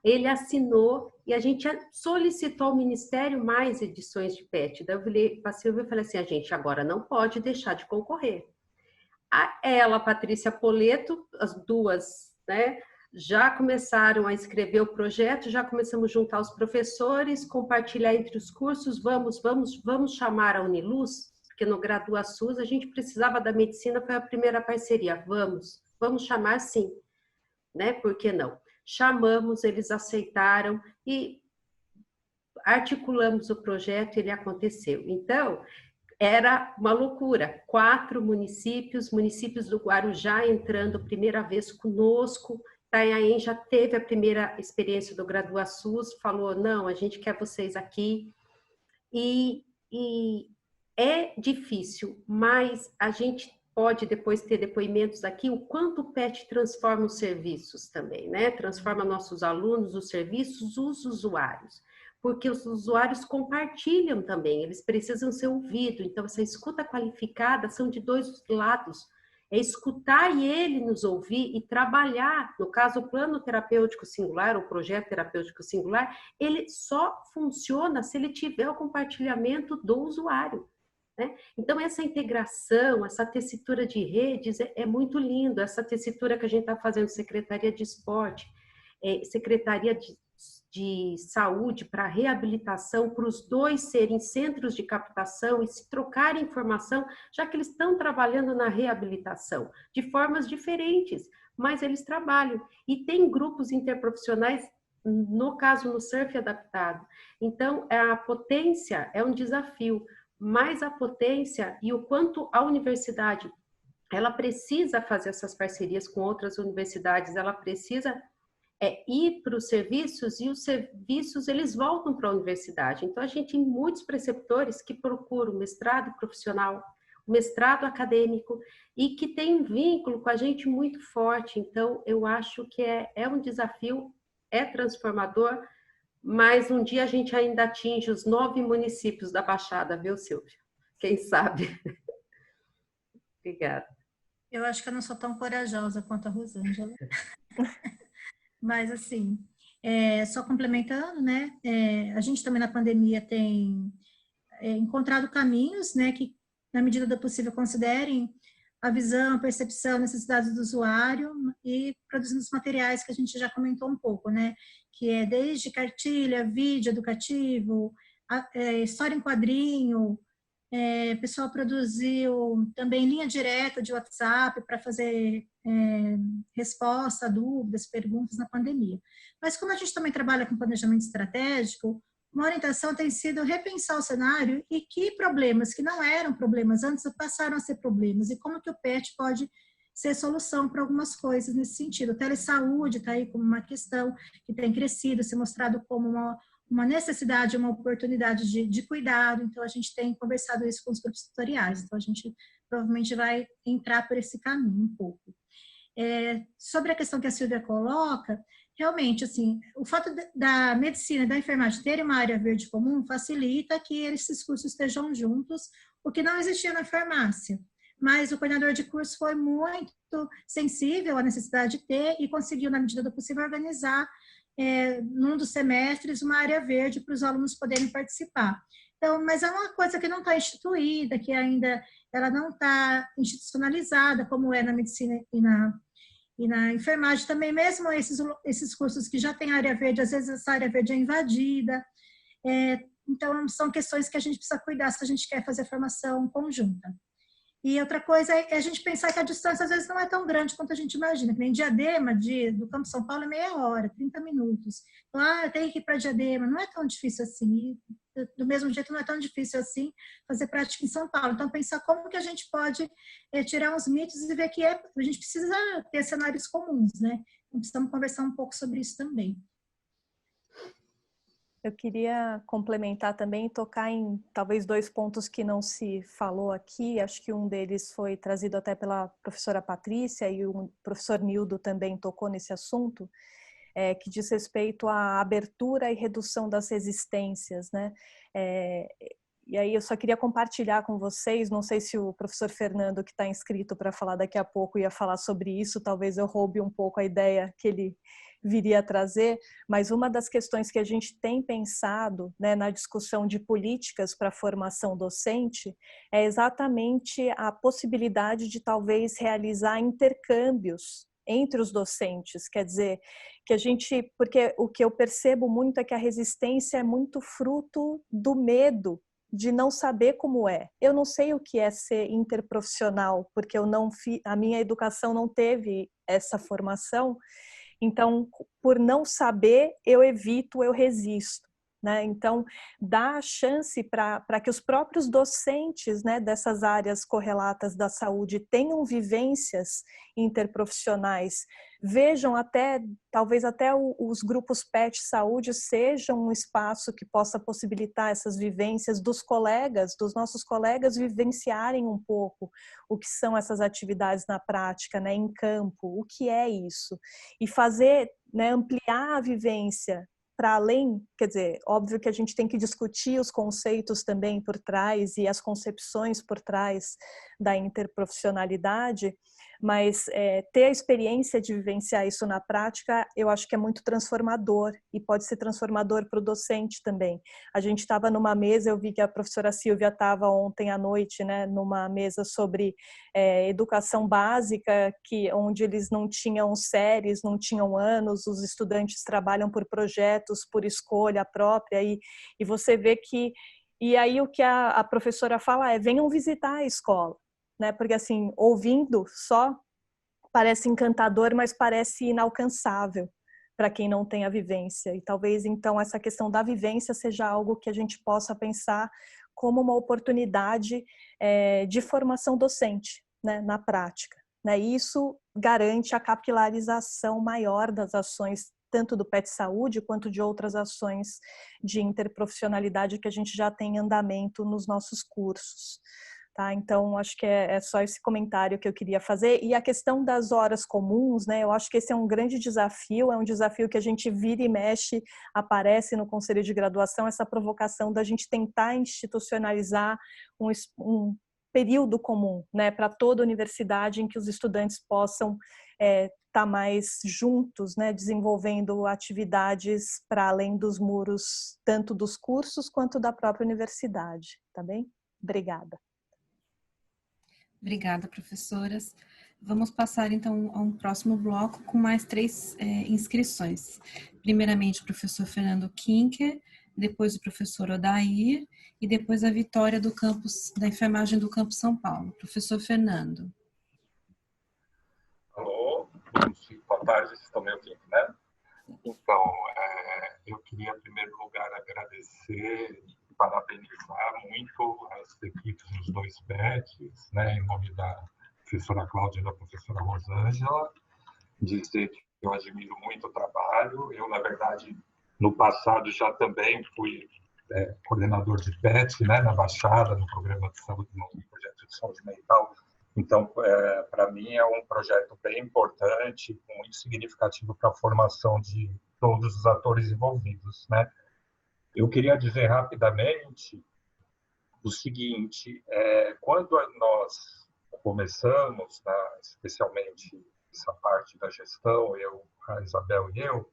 ele assinou, e a gente solicitou ao Ministério mais edições de PET. Daí eu falei para a Silvia e falei assim, a gente agora não pode deixar de concorrer. A Patrícia Poleto, as duas, né, já começaram a escrever o projeto, já começamos a juntar os professores, compartilhar entre os cursos, vamos chamar a Uniluz, porque no GraduaSUS a gente precisava da medicina, foi a primeira parceria, vamos chamar sim, né, por que não? Chamamos, eles aceitaram e articulamos o projeto, ele aconteceu. Então, era uma loucura, 4 municípios do Guarujá entrando primeira vez conosco, Itanhaém já teve a primeira experiência do GraduaSUS, falou, não, a gente quer vocês aqui, e é difícil, mas a gente pode depois ter depoimentos aqui, o quanto o PET transforma os serviços também, né? Transforma nossos alunos, os serviços, os usuários. Porque os usuários compartilham também, eles precisam ser ouvidos. Então, essa escuta qualificada são de 2 lados. É escutar e ele nos ouvir e trabalhar. No caso, o plano terapêutico singular, o projeto terapêutico singular, ele só funciona se ele tiver o compartilhamento do usuário. Né? Então, essa integração, essa tessitura de redes é muito lindo. Essa tessitura que a gente está fazendo, Secretaria de Esporte, Secretaria de Saúde para reabilitação, para os dois serem centros de captação e se trocarem informação, já que eles estão trabalhando na reabilitação, de formas diferentes, mas eles trabalham. E tem grupos interprofissionais, no caso, no surf adaptado. Então, a potência é um desafio, mas a potência e o quanto a universidade, ela precisa fazer essas parcerias com outras universidades, ela precisa ir para os serviços, e os serviços, eles voltam para a universidade. Então, a gente tem muitos preceptores que procuram mestrado profissional, mestrado acadêmico, e que tem um vínculo com a gente muito forte. Então, eu acho que é um desafio, é transformador, mas um dia a gente ainda atinge os 9 municípios da Baixada, viu, Silvia? Quem sabe? Obrigada. Eu acho que eu não sou tão corajosa quanto a Rosângela. Mas, assim, só complementando, né, a gente também na pandemia tem encontrado caminhos, né, que, na medida do possível, considerem a visão, a percepção, necessidades do usuário e produzindo os materiais que a gente já comentou um pouco, né, que é desde cartilha, vídeo educativo, história em quadrinho. O pessoal produziu também linha direta de WhatsApp para fazer resposta a dúvidas, perguntas na pandemia. Mas como a gente também trabalha com planejamento estratégico, uma orientação tem sido repensar o cenário e que problemas que não eram problemas antes passaram a ser problemas, e como que o PET pode ser solução para algumas coisas nesse sentido. O telesaúde está aí como uma questão que tem crescido, se mostrado como uma necessidade, uma oportunidade de cuidado. Então, a gente tem conversado isso com os grupos tutoriais. Então, a gente provavelmente vai entrar por esse caminho um pouco. Sobre a questão que a Silvia coloca, realmente, assim, o fato da medicina e da enfermagem terem uma área verde comum facilita que esses cursos estejam juntos, o que não existia na farmácia. Mas o coordenador de curso foi muito sensível à necessidade de ter e conseguiu, na medida do possível, organizar num dos semestres uma área verde para os alunos poderem participar. Então, mas é uma coisa que não está instituída, que ainda ela não está institucionalizada, como é na medicina e na enfermagem também. Mesmo esses cursos que já têm área verde, às vezes essa área verde é invadida. Então, são questões que a gente precisa cuidar se a gente quer fazer formação conjunta. E outra coisa é a gente pensar que a distância, às vezes, não é tão grande quanto a gente imagina. Que nem Diadema, do Campo São Paulo, é meia hora, 30 minutos. Então, eu tenho que ir para Diadema. Não é tão difícil assim. E, do mesmo jeito, não é tão difícil assim fazer prática em São Paulo. Então, pensar como que a gente pode tirar uns mitos e ver que a gente precisa ter cenários comuns, né? Então, precisamos conversar um pouco sobre isso também. Eu queria complementar também e tocar em talvez 2 pontos que não se falou aqui. Acho que um deles foi trazido até pela professora Patrícia e o professor Nildo também tocou nesse assunto, que diz respeito à abertura e redução das resistências, né? E aí eu só queria compartilhar com vocês, não sei se o professor Fernando, que está inscrito para falar daqui a pouco, ia falar sobre isso, talvez eu roube um pouco a ideia que ele viria a trazer, mas uma das questões que a gente tem pensado, né, na discussão de políticas para a formação docente é exatamente a possibilidade de talvez realizar intercâmbios entre os docentes, quer dizer, que a gente, porque o que eu percebo muito é que a resistência é muito fruto do medo de não saber como é. Eu não sei o que é ser interprofissional, porque a minha educação não teve essa formação. Então, por não saber, eu evito, eu resisto. Né? Então, dá a chance para que os próprios docentes, né, dessas áreas correlatas da saúde tenham vivências interprofissionais, vejam talvez até os grupos PET Saúde sejam um espaço que possa possibilitar essas vivências dos nossos colegas vivenciarem um pouco o que são essas atividades na prática, né, em campo, o que é isso, e fazer, né, ampliar a vivência para além, quer dizer, óbvio que a gente tem que discutir os conceitos também por trás e as concepções por trás da interprofissionalidade, mas ter a experiência de vivenciar isso na prática, eu acho que é muito transformador e pode ser transformador para o docente também. A gente estava numa mesa, eu vi que a professora Silvia estava ontem à noite, né, numa mesa sobre educação básica, onde eles não tinham séries, não tinham anos, os estudantes trabalham por projetos, por escolha própria, e você vê que... E aí o que a professora fala venham visitar a escola, né? Porque assim, ouvindo só parece encantador, mas parece inalcançável para quem não tem a vivência. E talvez então essa questão da vivência seja algo que a gente possa pensar como uma oportunidade de formação docente, né, na prática. Né? E isso garante a capilarização maior das ações tanto do PET Saúde quanto de outras ações de interprofissionalidade que a gente já tem em andamento nos nossos cursos. Tá? Então, acho que é só esse comentário que eu queria fazer. E a questão das horas comuns, né? Eu acho que esse é um grande desafio, é um desafio que a gente vira e mexe, aparece no Conselho de Graduação, essa provocação da gente tentar institucionalizar um período comum, né, para toda a universidade em que os estudantes possam estar mais juntos, né, desenvolvendo atividades para além dos muros, tanto dos cursos quanto da própria universidade, tá bem? Obrigada. Obrigada, professoras. Vamos passar, então, a um próximo bloco com mais 3 inscrições. Primeiramente, o professor Fernando Kinker, depois o professor Odair e depois a Vitória do campus, da enfermagem do Campus São Paulo. Professor Fernando. Alô, boa tarde, vocês estão me ouvindo, né? Então, eu queria, em primeiro lugar, agradecer e parabenizar muito as equipes dos 2 PETs, né, em nome da professora Cláudia e da professora Rosângela, dizer que eu admiro muito o trabalho. Eu, na verdade, no passado já também fui coordenador de PET, né, na Baixada, no programa de saúde, no projeto de saúde mental. Então, para mim, é um projeto bem importante, muito significativo para a formação de todos os atores envolvidos, né? Eu queria dizer rapidamente o seguinte: quando nós começamos, né, especialmente essa parte da gestão, a Isabel e eu,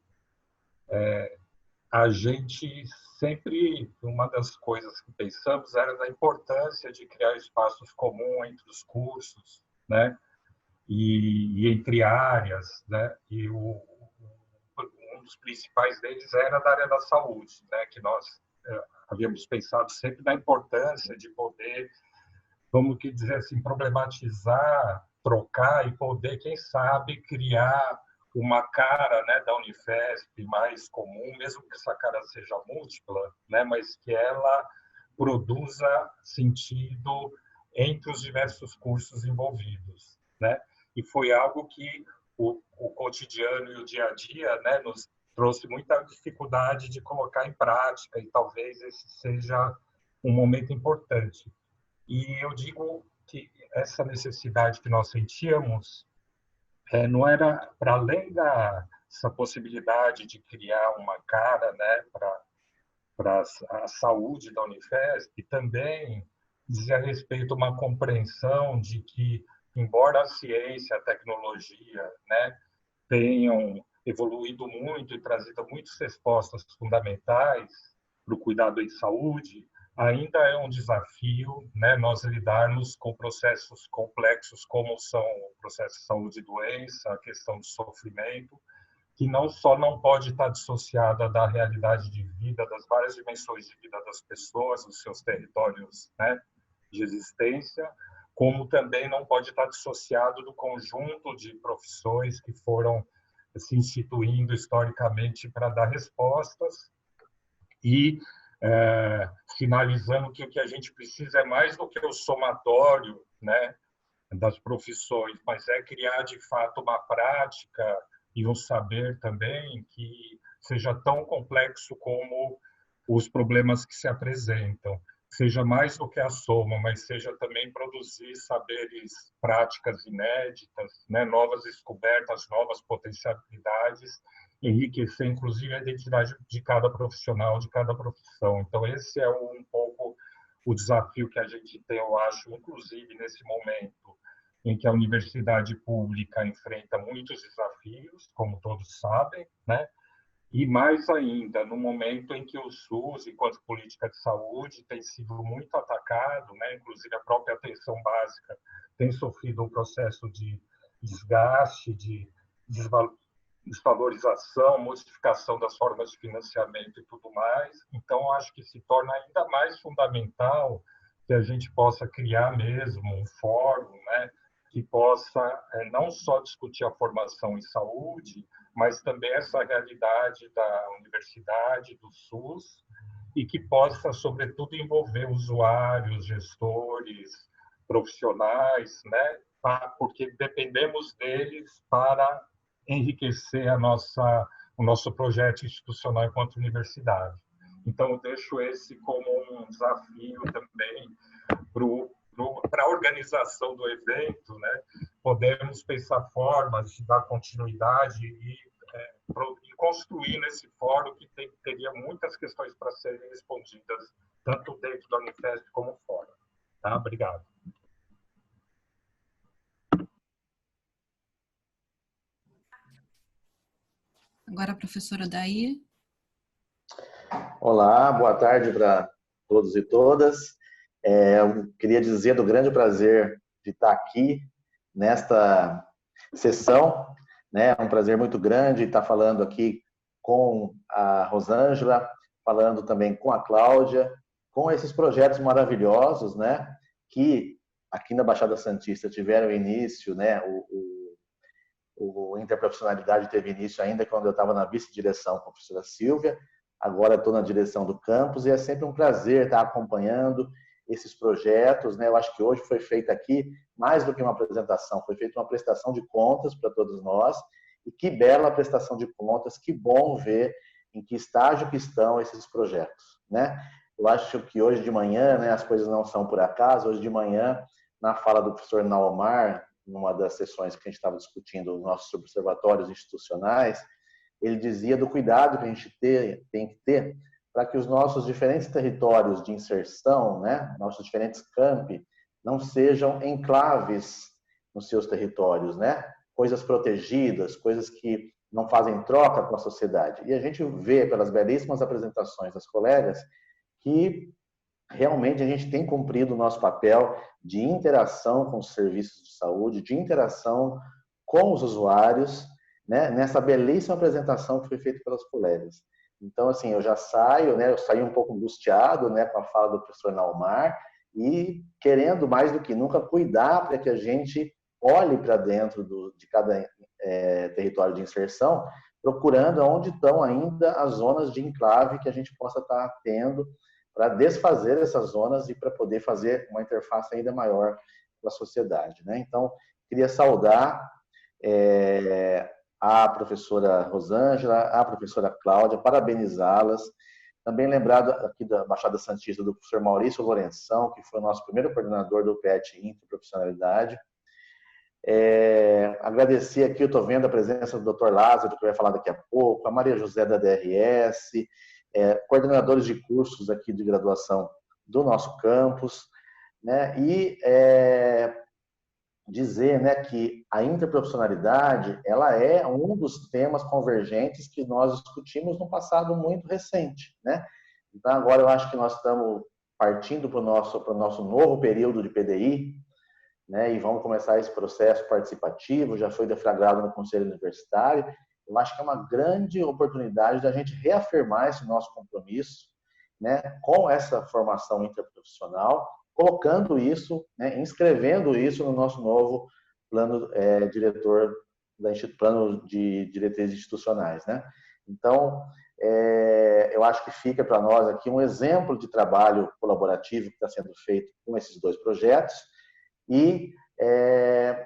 a gente sempre, uma das coisas que pensamos era da importância de criar espaços comuns entre os cursos, né, e entre áreas, né, e um dos principais deles era da área da saúde, né, que nós havíamos pensado sempre na importância de poder, vamos dizer assim, problematizar, trocar e poder, quem sabe, criar uma cara, né, da Unifesp mais comum, mesmo que essa cara seja múltipla, né, mas que ela produza sentido entre os diversos cursos envolvidos, né? E foi algo que o cotidiano e o dia a dia, né, nos trouxe muita dificuldade de colocar em prática, e talvez esse seja um momento importante. E eu digo que essa necessidade que nós sentíamos não era para além dessa possibilidade de criar uma cara, né, para a saúde da Unifesp, também dizia respeito a uma compreensão de que, embora a ciência, a tecnologia, né, tenham evoluído muito e trazido muitas respostas fundamentais para o cuidado em saúde, ainda é um desafio, né, nós lidarmos com processos complexos como são o processo de saúde e doença, a questão do sofrimento, que não só não pode estar dissociada da realidade de vida, das várias dimensões de vida das pessoas, dos seus territórios, né, de existência, como também não pode estar dissociado do conjunto de profissões que foram se instituindo historicamente para dar respostas e finalizando que o que a gente precisa é mais do que o somatório, né, das profissões, mas é criar de fato uma prática e um saber também que seja tão complexo como os problemas que se apresentam. Seja mais do que a soma, mas seja também produzir saberes, práticas inéditas, né? Novas descobertas, novas potencialidades, enriquecer inclusive a identidade de cada profissional, de cada profissão. Então esse é um pouco o desafio que a gente tem, eu acho, inclusive nesse momento em que a universidade pública enfrenta muitos desafios, como todos sabem, né? E mais ainda, no momento em que o SUS, enquanto política de saúde, tem sido muito atacado, né? Inclusive a própria atenção básica tem sofrido um processo de desgaste, de desvalorização, modificação das formas de financiamento e tudo mais. Então, acho que se torna ainda mais fundamental que a gente possa criar mesmo um fórum, né? Que possa não só discutir a formação em saúde, mas também essa realidade da universidade, do SUS, e que possa, sobretudo, envolver usuários, gestores, profissionais, né? Porque dependemos deles para enriquecer o nosso projeto institucional enquanto universidade. Então, eu deixo esse como um desafio também para a organização do evento, né? Podermos pensar formas de dar continuidade e construir nesse fórum que teria muitas questões para serem respondidas, tanto dentro da Unifesp como fora. Tá? Obrigado. Agora a professora Daí. Olá, boa tarde para todos e todas. Eu queria dizer do grande prazer de estar aqui nesta sessão, né? É um prazer muito grande estar falando aqui com a Rosângela, falando também com a Cláudia, com esses projetos maravilhosos, né? Que aqui na Baixada Santista tiveram início, né? O Interprofissionalidade teve início ainda quando eu estava na vice-direção com a professora Silvia. Agora estou na direção do campus e é sempre um prazer estar acompanhando esses projetos, né? Eu acho que hoje foi feita aqui mais do que uma apresentação, foi feita uma prestação de contas para todos nós, e que bela prestação de contas, que bom ver em que estágio que estão esses projetos, né? Eu acho que hoje de manhã, né, as coisas não são por acaso, hoje de manhã, na fala do professor Naomar, numa das sessões que a gente estava discutindo os nossos observatórios institucionais, ele dizia do cuidado que a gente tem que ter para que os nossos diferentes territórios de inserção, né, nossos diferentes campi, não sejam enclaves nos seus territórios, né, coisas protegidas, coisas que não fazem troca com a sociedade. E a gente vê pelas belíssimas apresentações das colegas que realmente a gente tem cumprido o nosso papel de interação com os serviços de saúde, de interação com os usuários, né, nessa belíssima apresentação que foi feita pelas colegas. Então, assim, eu já saio, né, eu saí um pouco angustiado, né, com a fala do professor Naumar, e querendo mais do que nunca cuidar para que a gente olhe para dentro de cada território de inserção, procurando onde estão ainda as zonas de enclave que a gente possa estar tendo para desfazer essas zonas e para poder fazer uma interface ainda maior com a sociedade, né? Então, queria saudar a professora Rosângela, a professora Cláudia, parabenizá-las. Também lembrado aqui da Baixada Santista do professor Maurício Lourenção, que foi o nosso primeiro coordenador do PET Interprofissionalidade. Agradecer aqui, eu estou vendo a presença do Dr. Lázaro, que vai falar daqui a pouco, a Maria José da DRS, coordenadores de cursos aqui de graduação do nosso campus, né? E dizer, né, que a interprofissionalidade, ela é um dos temas convergentes que nós discutimos no passado muito recente, né? Então, agora eu acho que nós estamos partindo para o nosso novo período de PDI, né, e vamos começar esse processo participativo, já foi deflagrado no Conselho Universitário. Eu acho que é uma grande oportunidade da gente reafirmar esse nosso compromisso, né, com essa formação interprofissional, colocando isso, né, inscrevendo isso no nosso novo plano diretor, plano de diretrizes institucionais, né? Então, eu acho que fica para nós aqui um exemplo de trabalho colaborativo que está sendo feito com esses dois projetos e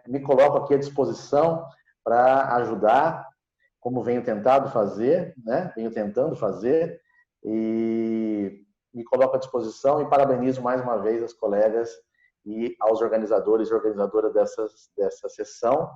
me coloco aqui à disposição para ajudar, como venho tentando fazer, né? Venho tentando fazer e me coloco à disposição e parabenizo mais uma vez as colegas e aos organizadores e organizadoras dessa sessão,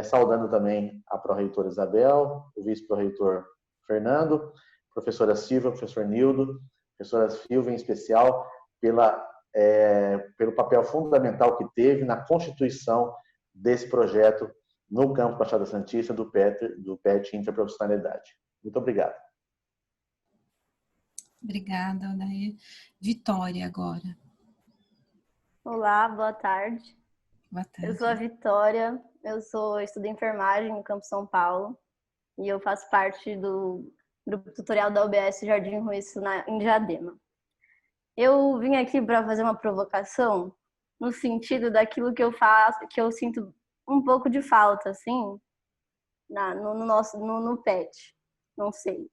saudando também a pró-reitora Isabel, o vice-pró-reitor Fernando, professora Silvia, professor Nildo, professora Silvia em especial, pelo papel fundamental que teve na constituição desse projeto no campo Baixada Santista do PET Interprofissionalidade. Muito obrigado. Obrigada, Odair. Vitória, agora. Olá, boa tarde. Boa tarde. Eu sou a Vitória, eu estudo enfermagem no Campo São Paulo e eu faço parte do grupo tutorial da UBS Jardim Ruiz em Diadema. Eu vim aqui para fazer uma provocação no sentido daquilo que eu faço, que eu sinto um pouco de falta, assim, no PET, não sei.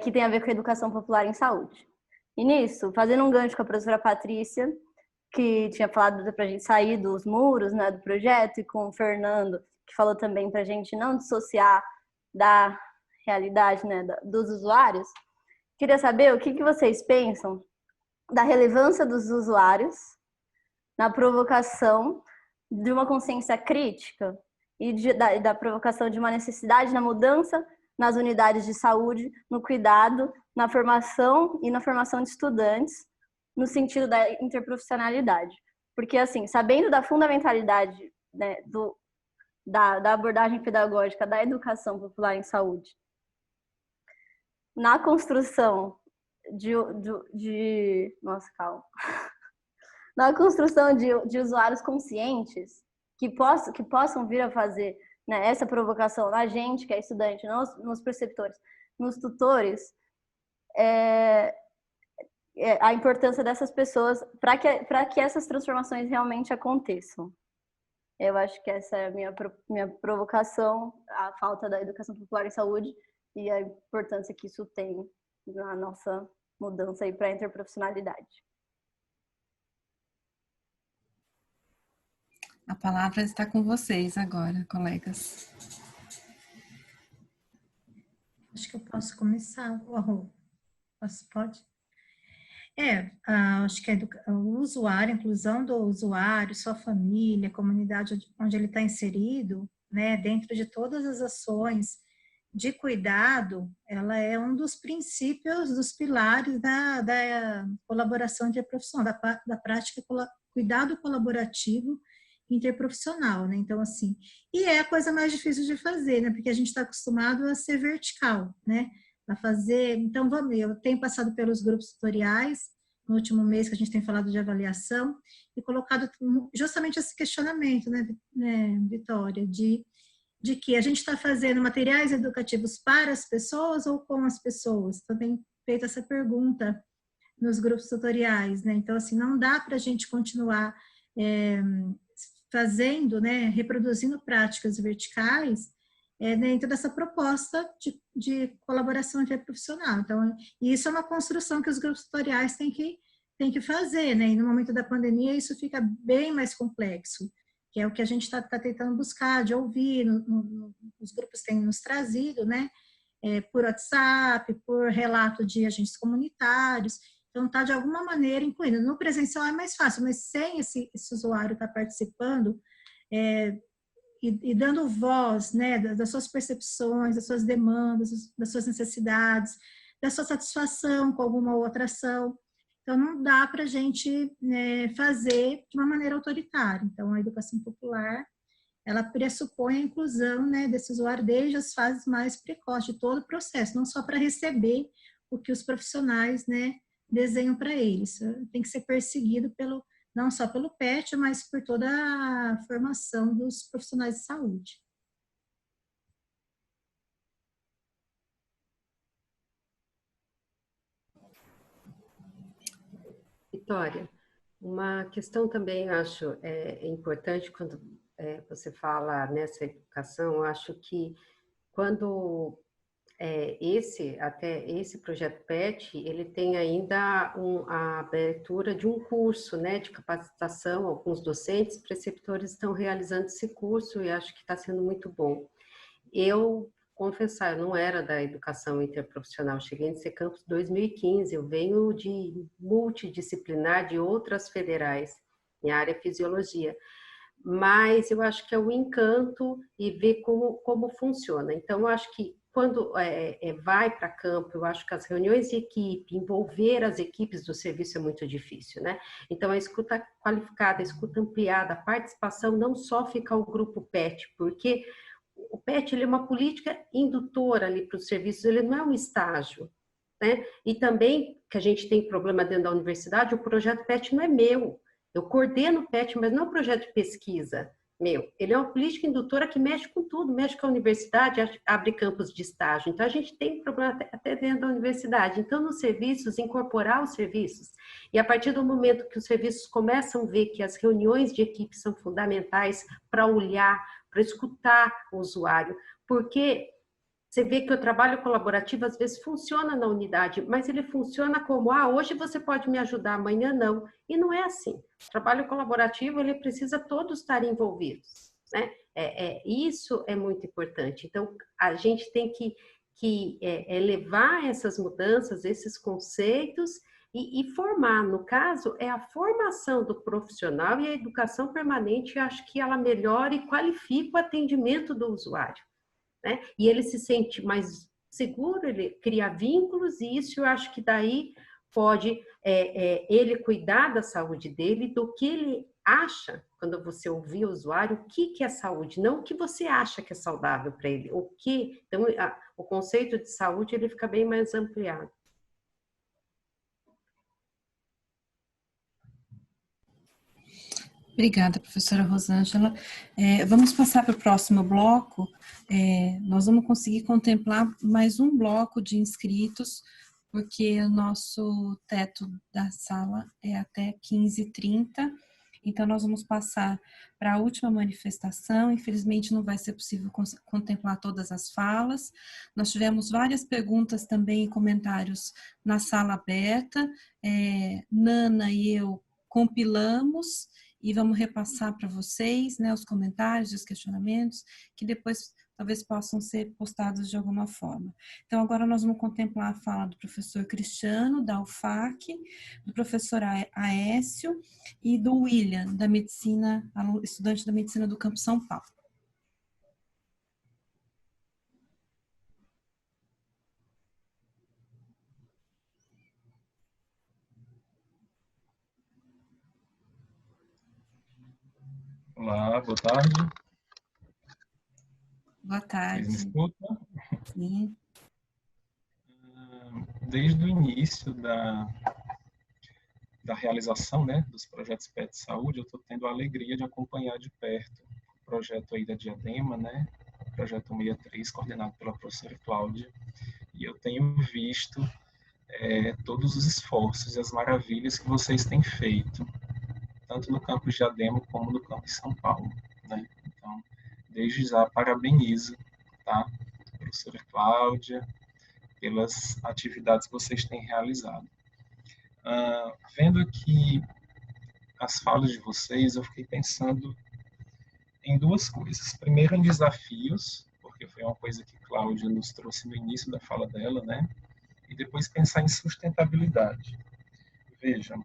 Que tem a ver com a educação popular em saúde. E nisso, fazendo um gancho com a professora Patrícia, que tinha falado para a gente sair dos muros, né, do projeto, e com o Fernando, que falou também para a gente não dissociar da realidade, né, dos usuários, queria saber o que vocês pensam da relevância dos usuários na provocação de uma consciência crítica e da provocação de uma necessidade na mudança nas unidades de saúde, no cuidado, na formação e na formação de estudantes, no sentido da interprofissionalidade. Porque, assim, sabendo da fundamentalidade, né, da abordagem pedagógica da educação popular em saúde, na construção na construção de usuários conscientes que possam vir a fazer, né, essa provocação na gente, que é estudante, nos preceptores, nos tutores, a importância dessas pessoas para que essas transformações realmente aconteçam. Eu acho que essa é a minha provocação, a falta da educação popular em saúde e a importância que isso tem na nossa mudança para a interprofissionalidade. A palavra está com vocês agora, colegas. Acho que eu posso começar. Pode? Acho que o usuário, a inclusão do usuário, sua família, a comunidade onde ele está inserido, né, dentro de todas as ações de cuidado, ela é um dos princípios, dos pilares da colaboração interprofissional, da prática cuidado colaborativo interprofissional, né? Então, assim, e é a coisa mais difícil de fazer, né? Porque a gente está acostumado a ser vertical, né? A fazer, então, eu tenho passado pelos grupos tutoriais, no último mês que a gente tem falado de avaliação, e colocado justamente esse questionamento, né, Vitória, de de que a gente está fazendo materiais educativos para as pessoas ou com as pessoas? Também feita essa pergunta nos grupos tutoriais, né? Então, assim, não dá para a gente continuar fazendo, né, reproduzindo práticas verticais dentro dessa proposta de colaboração interprofissional. Então, isso é uma construção que os grupos tutoriais têm que fazer, né? E no momento da pandemia isso fica bem mais complexo, que é o que a gente está tentando buscar, de ouvir, os grupos têm nos trazido, né? Por WhatsApp, por relato de agentes comunitários. Então, está de alguma maneira incluindo. No presencial é mais fácil, mas sem esse usuário estar participando e dando voz, né, das suas percepções, das suas demandas, das suas necessidades, da sua satisfação com alguma outra ação. Então, não dá para a gente fazer de uma maneira autoritária. Então, a educação popular, ela pressupõe a inclusão, né, desse usuário desde as fases mais precoces de todo o processo, não só para receber o que os profissionais, né, desenham para eles. Tem que ser perseguido não só pelo PET, mas por toda a formação dos profissionais de saúde. Vitória, uma questão também, eu acho, importante quando você fala nessa educação, eu acho que quando esse projeto PET, ele tem ainda a abertura de um curso, né, de capacitação, alguns docentes, preceptores estão realizando esse curso e acho que está sendo muito bom. Eu, confessar, eu não era da educação interprofissional, cheguei em Campos em 2015, eu venho de multidisciplinar de outras federais, em área fisiologia, mas eu acho que é o encanto e ver como funciona. Então, eu acho que quando vai para campo, eu acho que as reuniões de equipe, envolver as equipes do serviço é muito difícil, né? Então, a escuta qualificada, a escuta ampliada, a participação, não só fica o grupo PET, porque o PET ele é uma política indutora ali para os serviços, ele não é um estágio, né? E também, que a gente tem problema dentro da universidade, o projeto PET não é meu. Eu coordeno o PET, mas não é um projeto de pesquisa meu. Ele é uma política indutora que mexe com tudo, mexe com a universidade, abre campos de estágio. Então, a gente tem problema até dentro da universidade. Então, nos serviços, incorporar os serviços. E a partir do momento que os serviços começam a ver que as reuniões de equipe são fundamentais para olhar, para escutar o usuário, porque você vê que o trabalho colaborativo às vezes funciona na unidade, mas ele funciona como, hoje você pode me ajudar, amanhã não. E não é assim. O trabalho colaborativo, ele precisa todos estarem envolvidos, né? Isso é muito importante. Então, a gente tem que levar essas mudanças, esses conceitos e formar. No caso, é a formação do profissional e a educação permanente, eu acho que ela melhora e qualifica o atendimento do usuário, né? E ele se sente mais seguro, ele cria vínculos, e isso eu acho que daí pode ele cuidar da saúde dele, do que ele acha, quando você ouvir o usuário, o que é saúde, não o que você acha que é saudável para ele, então o conceito de saúde ele fica bem mais ampliado. Obrigada, professora Rosângela. Vamos passar para o próximo bloco. Nós vamos conseguir contemplar mais um bloco de inscritos, porque o nosso teto da sala é até 15h30. Então, nós vamos passar para a última manifestação. Infelizmente, não vai ser possível contemplar todas as falas. Nós tivemos várias perguntas também e comentários na sala aberta. Nana e eu compilamos e vamos repassar para vocês, né, os comentários e os questionamentos, que depois talvez possam ser postados de alguma forma. Então, agora nós vamos contemplar a fala do professor Cristiano, da UFAC, do professor Aécio e do William, da medicina, estudante da medicina do Campo São Paulo. Olá, boa tarde. Boa tarde. Vocês me escutam? Sim. Desde o início da realização, né, dos projetos PET de saúde, eu estou tendo a alegria de acompanhar de perto o projeto aí da Diadema, né, Projeto 163, coordenado pela professora Cláudia, e eu tenho visto todos os esforços e as maravilhas que vocês têm feito, tanto no campus de Diadema como no campus São Paulo, né? Então, desde já parabenizo, tá, professora Cláudia, pelas atividades que vocês têm realizado. Vendo aqui as falas de vocês, eu fiquei pensando em duas coisas. Primeiro, em desafios, porque foi uma coisa que Cláudia nos trouxe no início da fala dela, né? E depois pensar em sustentabilidade. Vejam,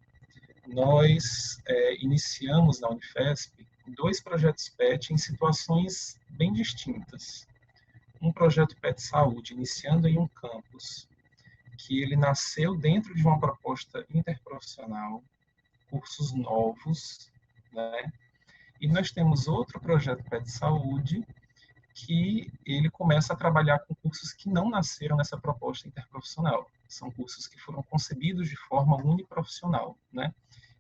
nós iniciamos na Unifesp 2 projetos PET em situações bem distintas. Um projeto PET Saúde, iniciando em um campus, que ele nasceu dentro de uma proposta interprofissional, cursos novos, né? E nós temos outro projeto PET Saúde, que ele começa a trabalhar com cursos que não nasceram nessa proposta interprofissional. São cursos que foram concebidos de forma uniprofissional, né?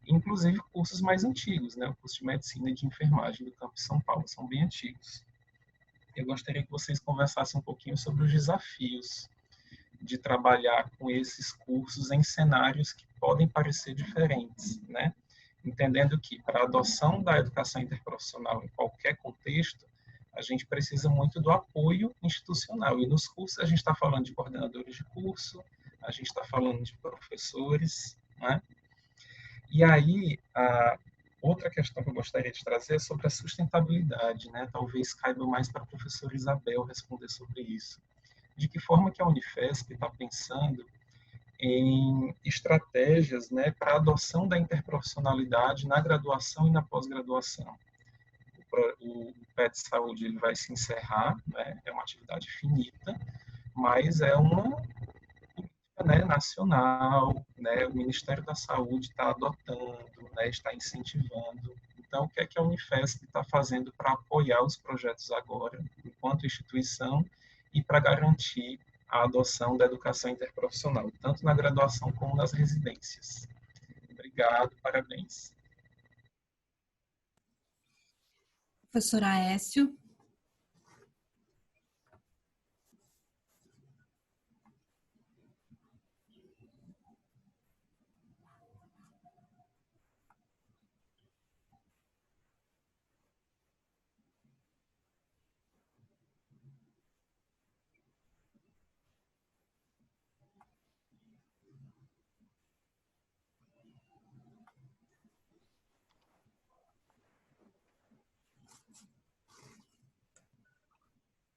Inclusive cursos mais antigos, né? O curso de Medicina e de Enfermagem do campus São Paulo, são bem antigos. Eu gostaria que vocês conversassem um pouquinho sobre os desafios de trabalhar com esses cursos em cenários que podem parecer diferentes, né? Entendendo que, para a adoção da educação interprofissional em qualquer contexto, a gente precisa muito do apoio institucional. E nos cursos a gente está falando de coordenadores de curso, a gente está falando de professores, né? E aí, a outra questão que eu gostaria de trazer é sobre a sustentabilidade, né? Talvez caiba mais para a professora Isabel responder sobre isso. De que forma que a Unifesp está pensando em estratégias, né, para a adoção da interprofissionalidade na graduação e na pós-graduação. O PET Saúde ele vai se encerrar, né, é uma atividade finita, mas é uma política, né, nacional, né, o Ministério da Saúde está adotando, né, está incentivando. Então, o que é que a Unifesp está fazendo para apoiar os projetos agora, enquanto instituição, e para garantir a adoção da educação interprofissional, tanto na graduação como nas residências. Obrigado, parabéns. Professor Aécio.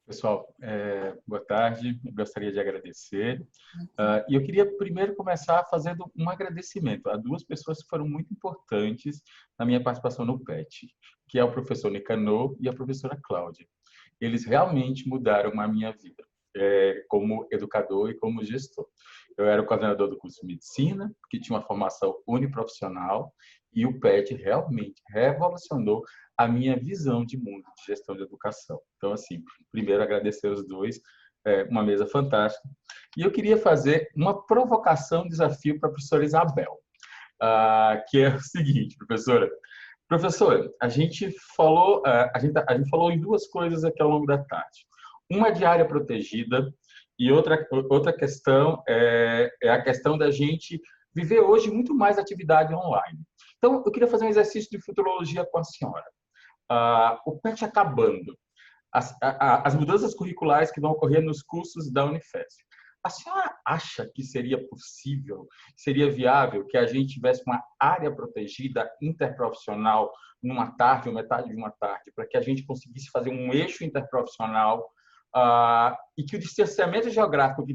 Pessoal, boa tarde. Eu gostaria de agradecer. E eu queria primeiro começar fazendo um agradecimento a 2 pessoas que foram muito importantes na minha participação no PET, que é o professor Nicanor e a professora Cláudia. Eles realmente mudaram a minha vida, como educador e como gestor. Eu era o coordenador do curso de Medicina, que tinha uma formação uniprofissional, e o PET realmente revolucionou a minha visão de mundo de gestão de educação. Então, assim, primeiro agradecer os 2, uma mesa fantástica. E eu queria fazer uma provocação, um desafio para a professora Isabel, que é o seguinte, professora. Professora, a gente falou em 2 coisas aqui ao longo da tarde. Uma de área protegida e outra questão é a questão da gente viver hoje muito mais atividade online. Então, eu queria fazer um exercício de futurologia com a senhora. O PET acabando, as mudanças curriculares que vão ocorrer nos cursos da Unifesp. A senhora acha que seria possível, seria viável que a gente tivesse uma área protegida interprofissional numa tarde ou metade de uma tarde, para que a gente conseguisse fazer um eixo interprofissional e que o distanciamento geográfico que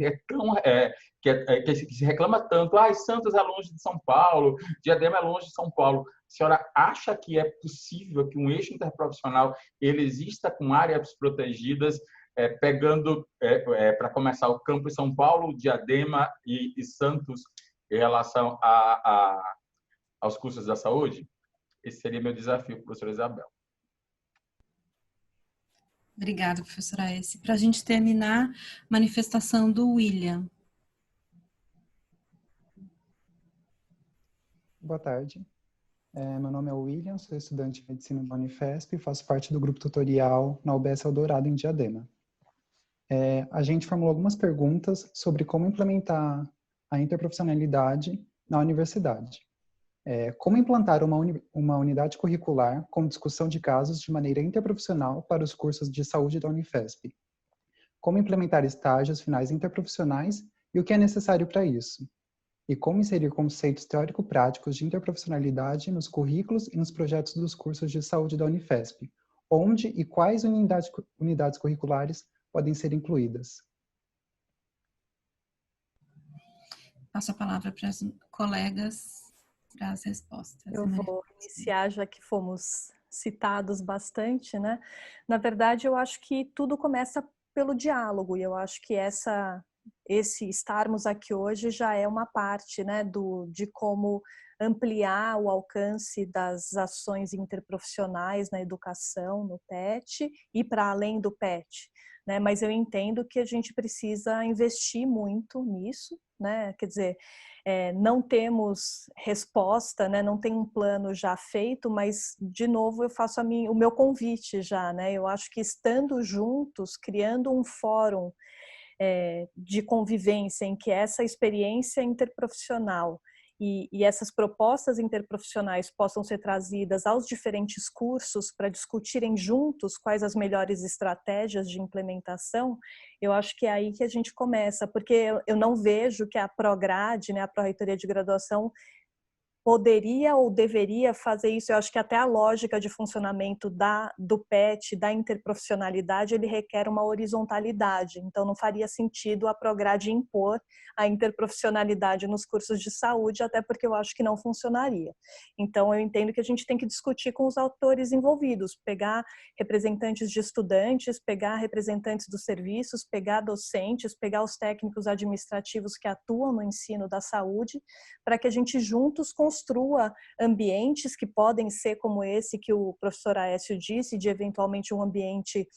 se reclama tanto, Santos é longe de São Paulo, Diadema é longe de São Paulo. A senhora acha que é possível que um eixo interprofissional ele exista com áreas protegidas, pegando, para começar, o campus São Paulo, Diadema e Santos em relação aos cursos da saúde? Esse seria meu desafio, professora Isabel. Obrigada, professora S. Para a gente terminar, manifestação do William. Boa tarde. Meu nome é William, sou estudante de medicina da Unifesp e faço parte do grupo tutorial na UBS Eldorado, em Diadema. A gente formulou algumas perguntas sobre como implementar a interprofissionalidade na universidade. Como implantar uma unidade curricular com discussão de casos de maneira interprofissional para os cursos de saúde da Unifesp? Como implementar estágios finais interprofissionais e o que é necessário para isso? E como inserir conceitos teórico-práticos de interprofissionalidade nos currículos e nos projetos dos cursos de saúde da Unifesp? Onde e quais unidades curriculares podem ser incluídas? Passo a palavra para as colegas para as respostas. Eu vou iniciar, já que fomos citados bastante, né? Na verdade, eu acho que tudo começa pelo diálogo, e eu acho que esse estarmos aqui hoje já é uma parte, né, de como ampliar o alcance das ações interprofissionais na educação, no PET e para além do PET, né? Mas eu entendo que a gente precisa investir muito nisso, né? Quer dizer, não temos resposta, né? Não tem um plano já feito, mas de novo eu faço o meu convite já, né? Eu acho que estando juntos, criando um fórum de convivência em que essa experiência interprofissional e essas propostas interprofissionais possam ser trazidas aos diferentes cursos para discutirem juntos quais as melhores estratégias de implementação, eu acho que é aí que a gente começa, porque eu não vejo que a Prograde, né, a Pró-Reitoria de Graduação, poderia ou deveria fazer isso. Eu acho que até a lógica de funcionamento do PET, da interprofissionalidade, ele requer uma horizontalidade. Então, não faria sentido a Prograde impor a interprofissionalidade nos cursos de saúde, até porque eu acho que não funcionaria. Então, eu entendo que a gente tem que discutir com os autores envolvidos, pegar representantes de estudantes, pegar representantes dos serviços, pegar docentes, pegar os técnicos administrativos que atuam no ensino da saúde, para que a gente juntos construa ambientes que podem ser como esse que o professor Aécio disse, de eventualmente um ambiente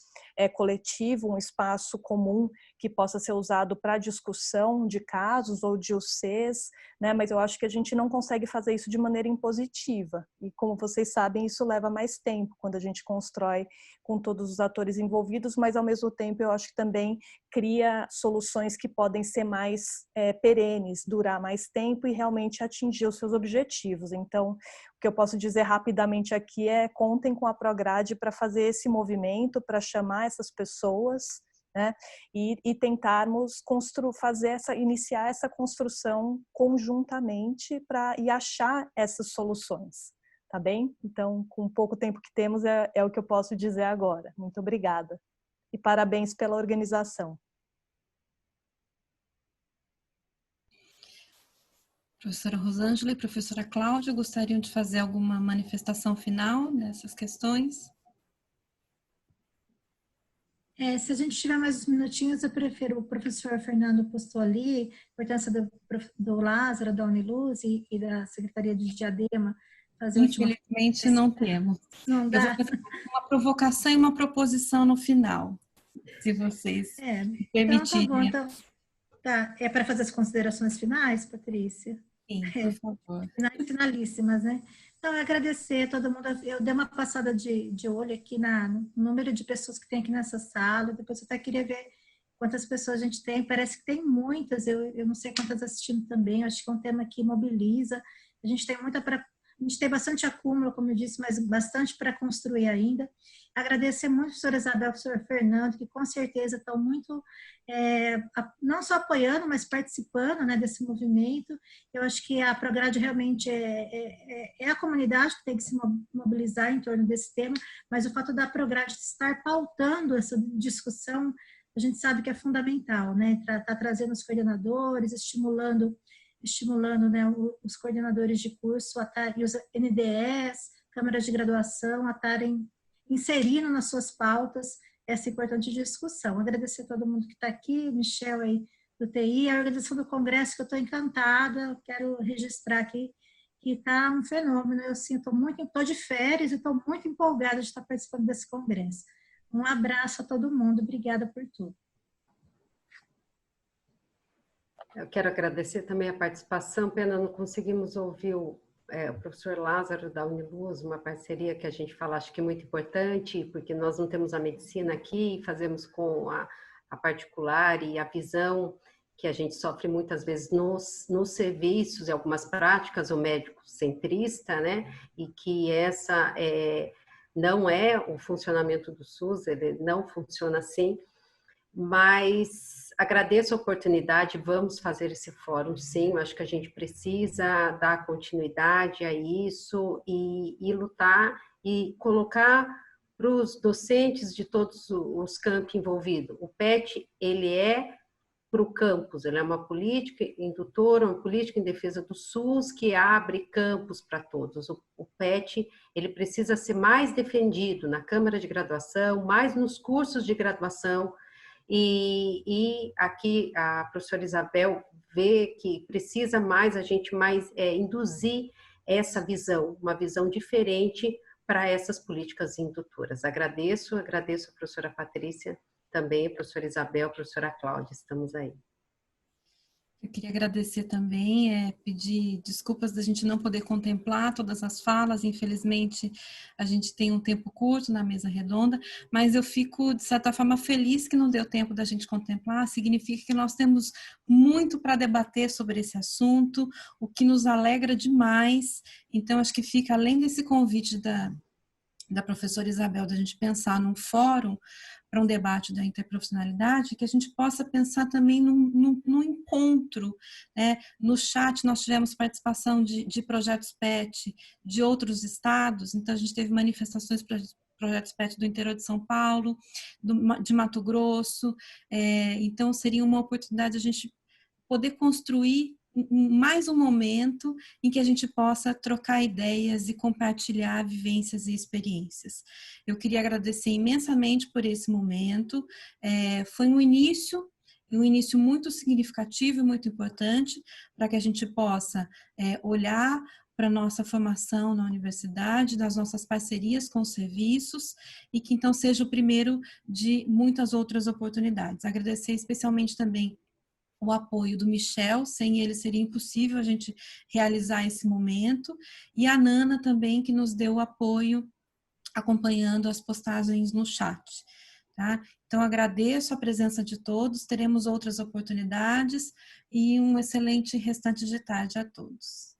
coletivo, um espaço comum que possa ser usado para discussão de casos ou de UCs, né? Mas eu acho que a gente não consegue fazer isso de maneira impositiva. E como vocês sabem, isso leva mais tempo quando a gente constrói com todos os atores envolvidos, mas ao mesmo tempo eu acho que também cria soluções que podem ser mais perenes, durar mais tempo e realmente atingir os seus objetivos. Então, o que eu posso dizer rapidamente aqui é: contem com a Prograde para fazer esse movimento, para chamar essas pessoas, né, e tentarmos iniciar essa construção conjuntamente e achar essas soluções, tá bem? Então, com o pouco tempo que temos, é o que eu posso dizer agora. Muito obrigada. E parabéns pela organização. Professora Rosângela e professora Cláudia, gostariam de fazer alguma manifestação final dessas questões? Se a gente tiver mais uns minutinhos, eu prefiro, o professor Fernando postou ali, a importância do Lázaro, da Uniluz e da Secretaria de Diadema. Infelizmente não temos. Não dá. Eu vou fazer uma provocação e uma proposição no final, se vocês permitirem. Então tá bom. Tá. É para fazer as considerações finais, Patrícia? Sim, por favor. Finalíssimas, né? Então, agradecer a todo mundo. Eu dei uma passada de olho aqui no número de pessoas que tem aqui nessa sala. Depois eu até queria ver quantas pessoas a gente tem. Parece que tem muitas. Eu não sei quantas assistindo também. Eu acho que é um tema que mobiliza. A gente tem bastante acúmulo, como eu disse, mas bastante para construir ainda. Agradecer muito a professora Isabel e ao professor Fernando, que com certeza estão muito, não só apoiando, mas participando, né, desse movimento. Eu acho que a Prograde realmente é a comunidade que tem que se mobilizar em torno desse tema, mas o fato da Prograde estar pautando essa discussão, a gente sabe que é fundamental, né? Tá trazendo os coordenadores, estimulando, né, os coordenadores de curso e os NDEs, câmaras de graduação, a estarem inserindo nas suas pautas essa importante discussão. Agradecer a todo mundo que está aqui, Michel aí do TI, a organização do Congresso, que eu estou encantada, quero registrar aqui que está um fenômeno. Eu sinto muito, estou de férias e estou muito empolgada de estar participando desse Congresso. Um abraço a todo mundo, obrigada por tudo. Eu quero agradecer também a participação, pena não conseguimos ouvir o professor Lázaro da Uniluz, uma parceria que a gente fala, acho que é muito importante, porque nós não temos a medicina aqui, fazemos com a particular e a visão que a gente sofre muitas vezes nos serviços e algumas práticas, o médico centrista, né? E que essa não é o funcionamento do SUS, ele não funciona assim, mas agradeço a oportunidade, vamos fazer esse fórum, sim, acho que a gente precisa dar continuidade a isso e lutar e colocar para os docentes de todos os campos envolvidos. O PET, ele é para o campus, ele é uma política indutora, uma política em defesa do SUS que abre campus para todos. O PET, ele precisa ser mais defendido na Câmara de Graduação, mais nos cursos de graduação, e aqui a professora Isabel vê que precisa mais, a gente mais induzir essa visão, uma visão diferente para essas políticas indutoras. Agradeço a professora Patrícia, também a professora Isabel, a professora Cláudia, estamos aí. Eu queria agradecer também, pedir desculpas da gente não poder contemplar todas as falas, infelizmente a gente tem um tempo curto na mesa redonda, mas eu fico, de certa forma, feliz que não deu tempo da gente contemplar, significa que nós temos muito para debater sobre esse assunto, o que nos alegra demais, então acho que fica, além desse convite da professora Isabel, da gente pensar num fórum para um debate da interprofissionalidade, que a gente possa pensar também num encontro, né? No chat nós tivemos participação de projetos PET de outros estados, então a gente teve manifestações para projetos PET do interior de São Paulo, de Mato Grosso, então seria uma oportunidade de a gente poder construir mais um momento em que a gente possa trocar ideias e compartilhar vivências e experiências. Eu queria agradecer imensamente por esse momento, foi um início muito significativo e muito importante para que a gente possa olhar para a nossa formação na universidade, das nossas parcerias com os serviços e que então seja o primeiro de muitas outras oportunidades. Agradecer especialmente também o apoio do Michel, sem ele seria impossível a gente realizar esse momento, e a Nana também, que nos deu o apoio acompanhando as postagens no chat. Tá? Então, agradeço a presença de todos, teremos outras oportunidades e um excelente restante de tarde a todos.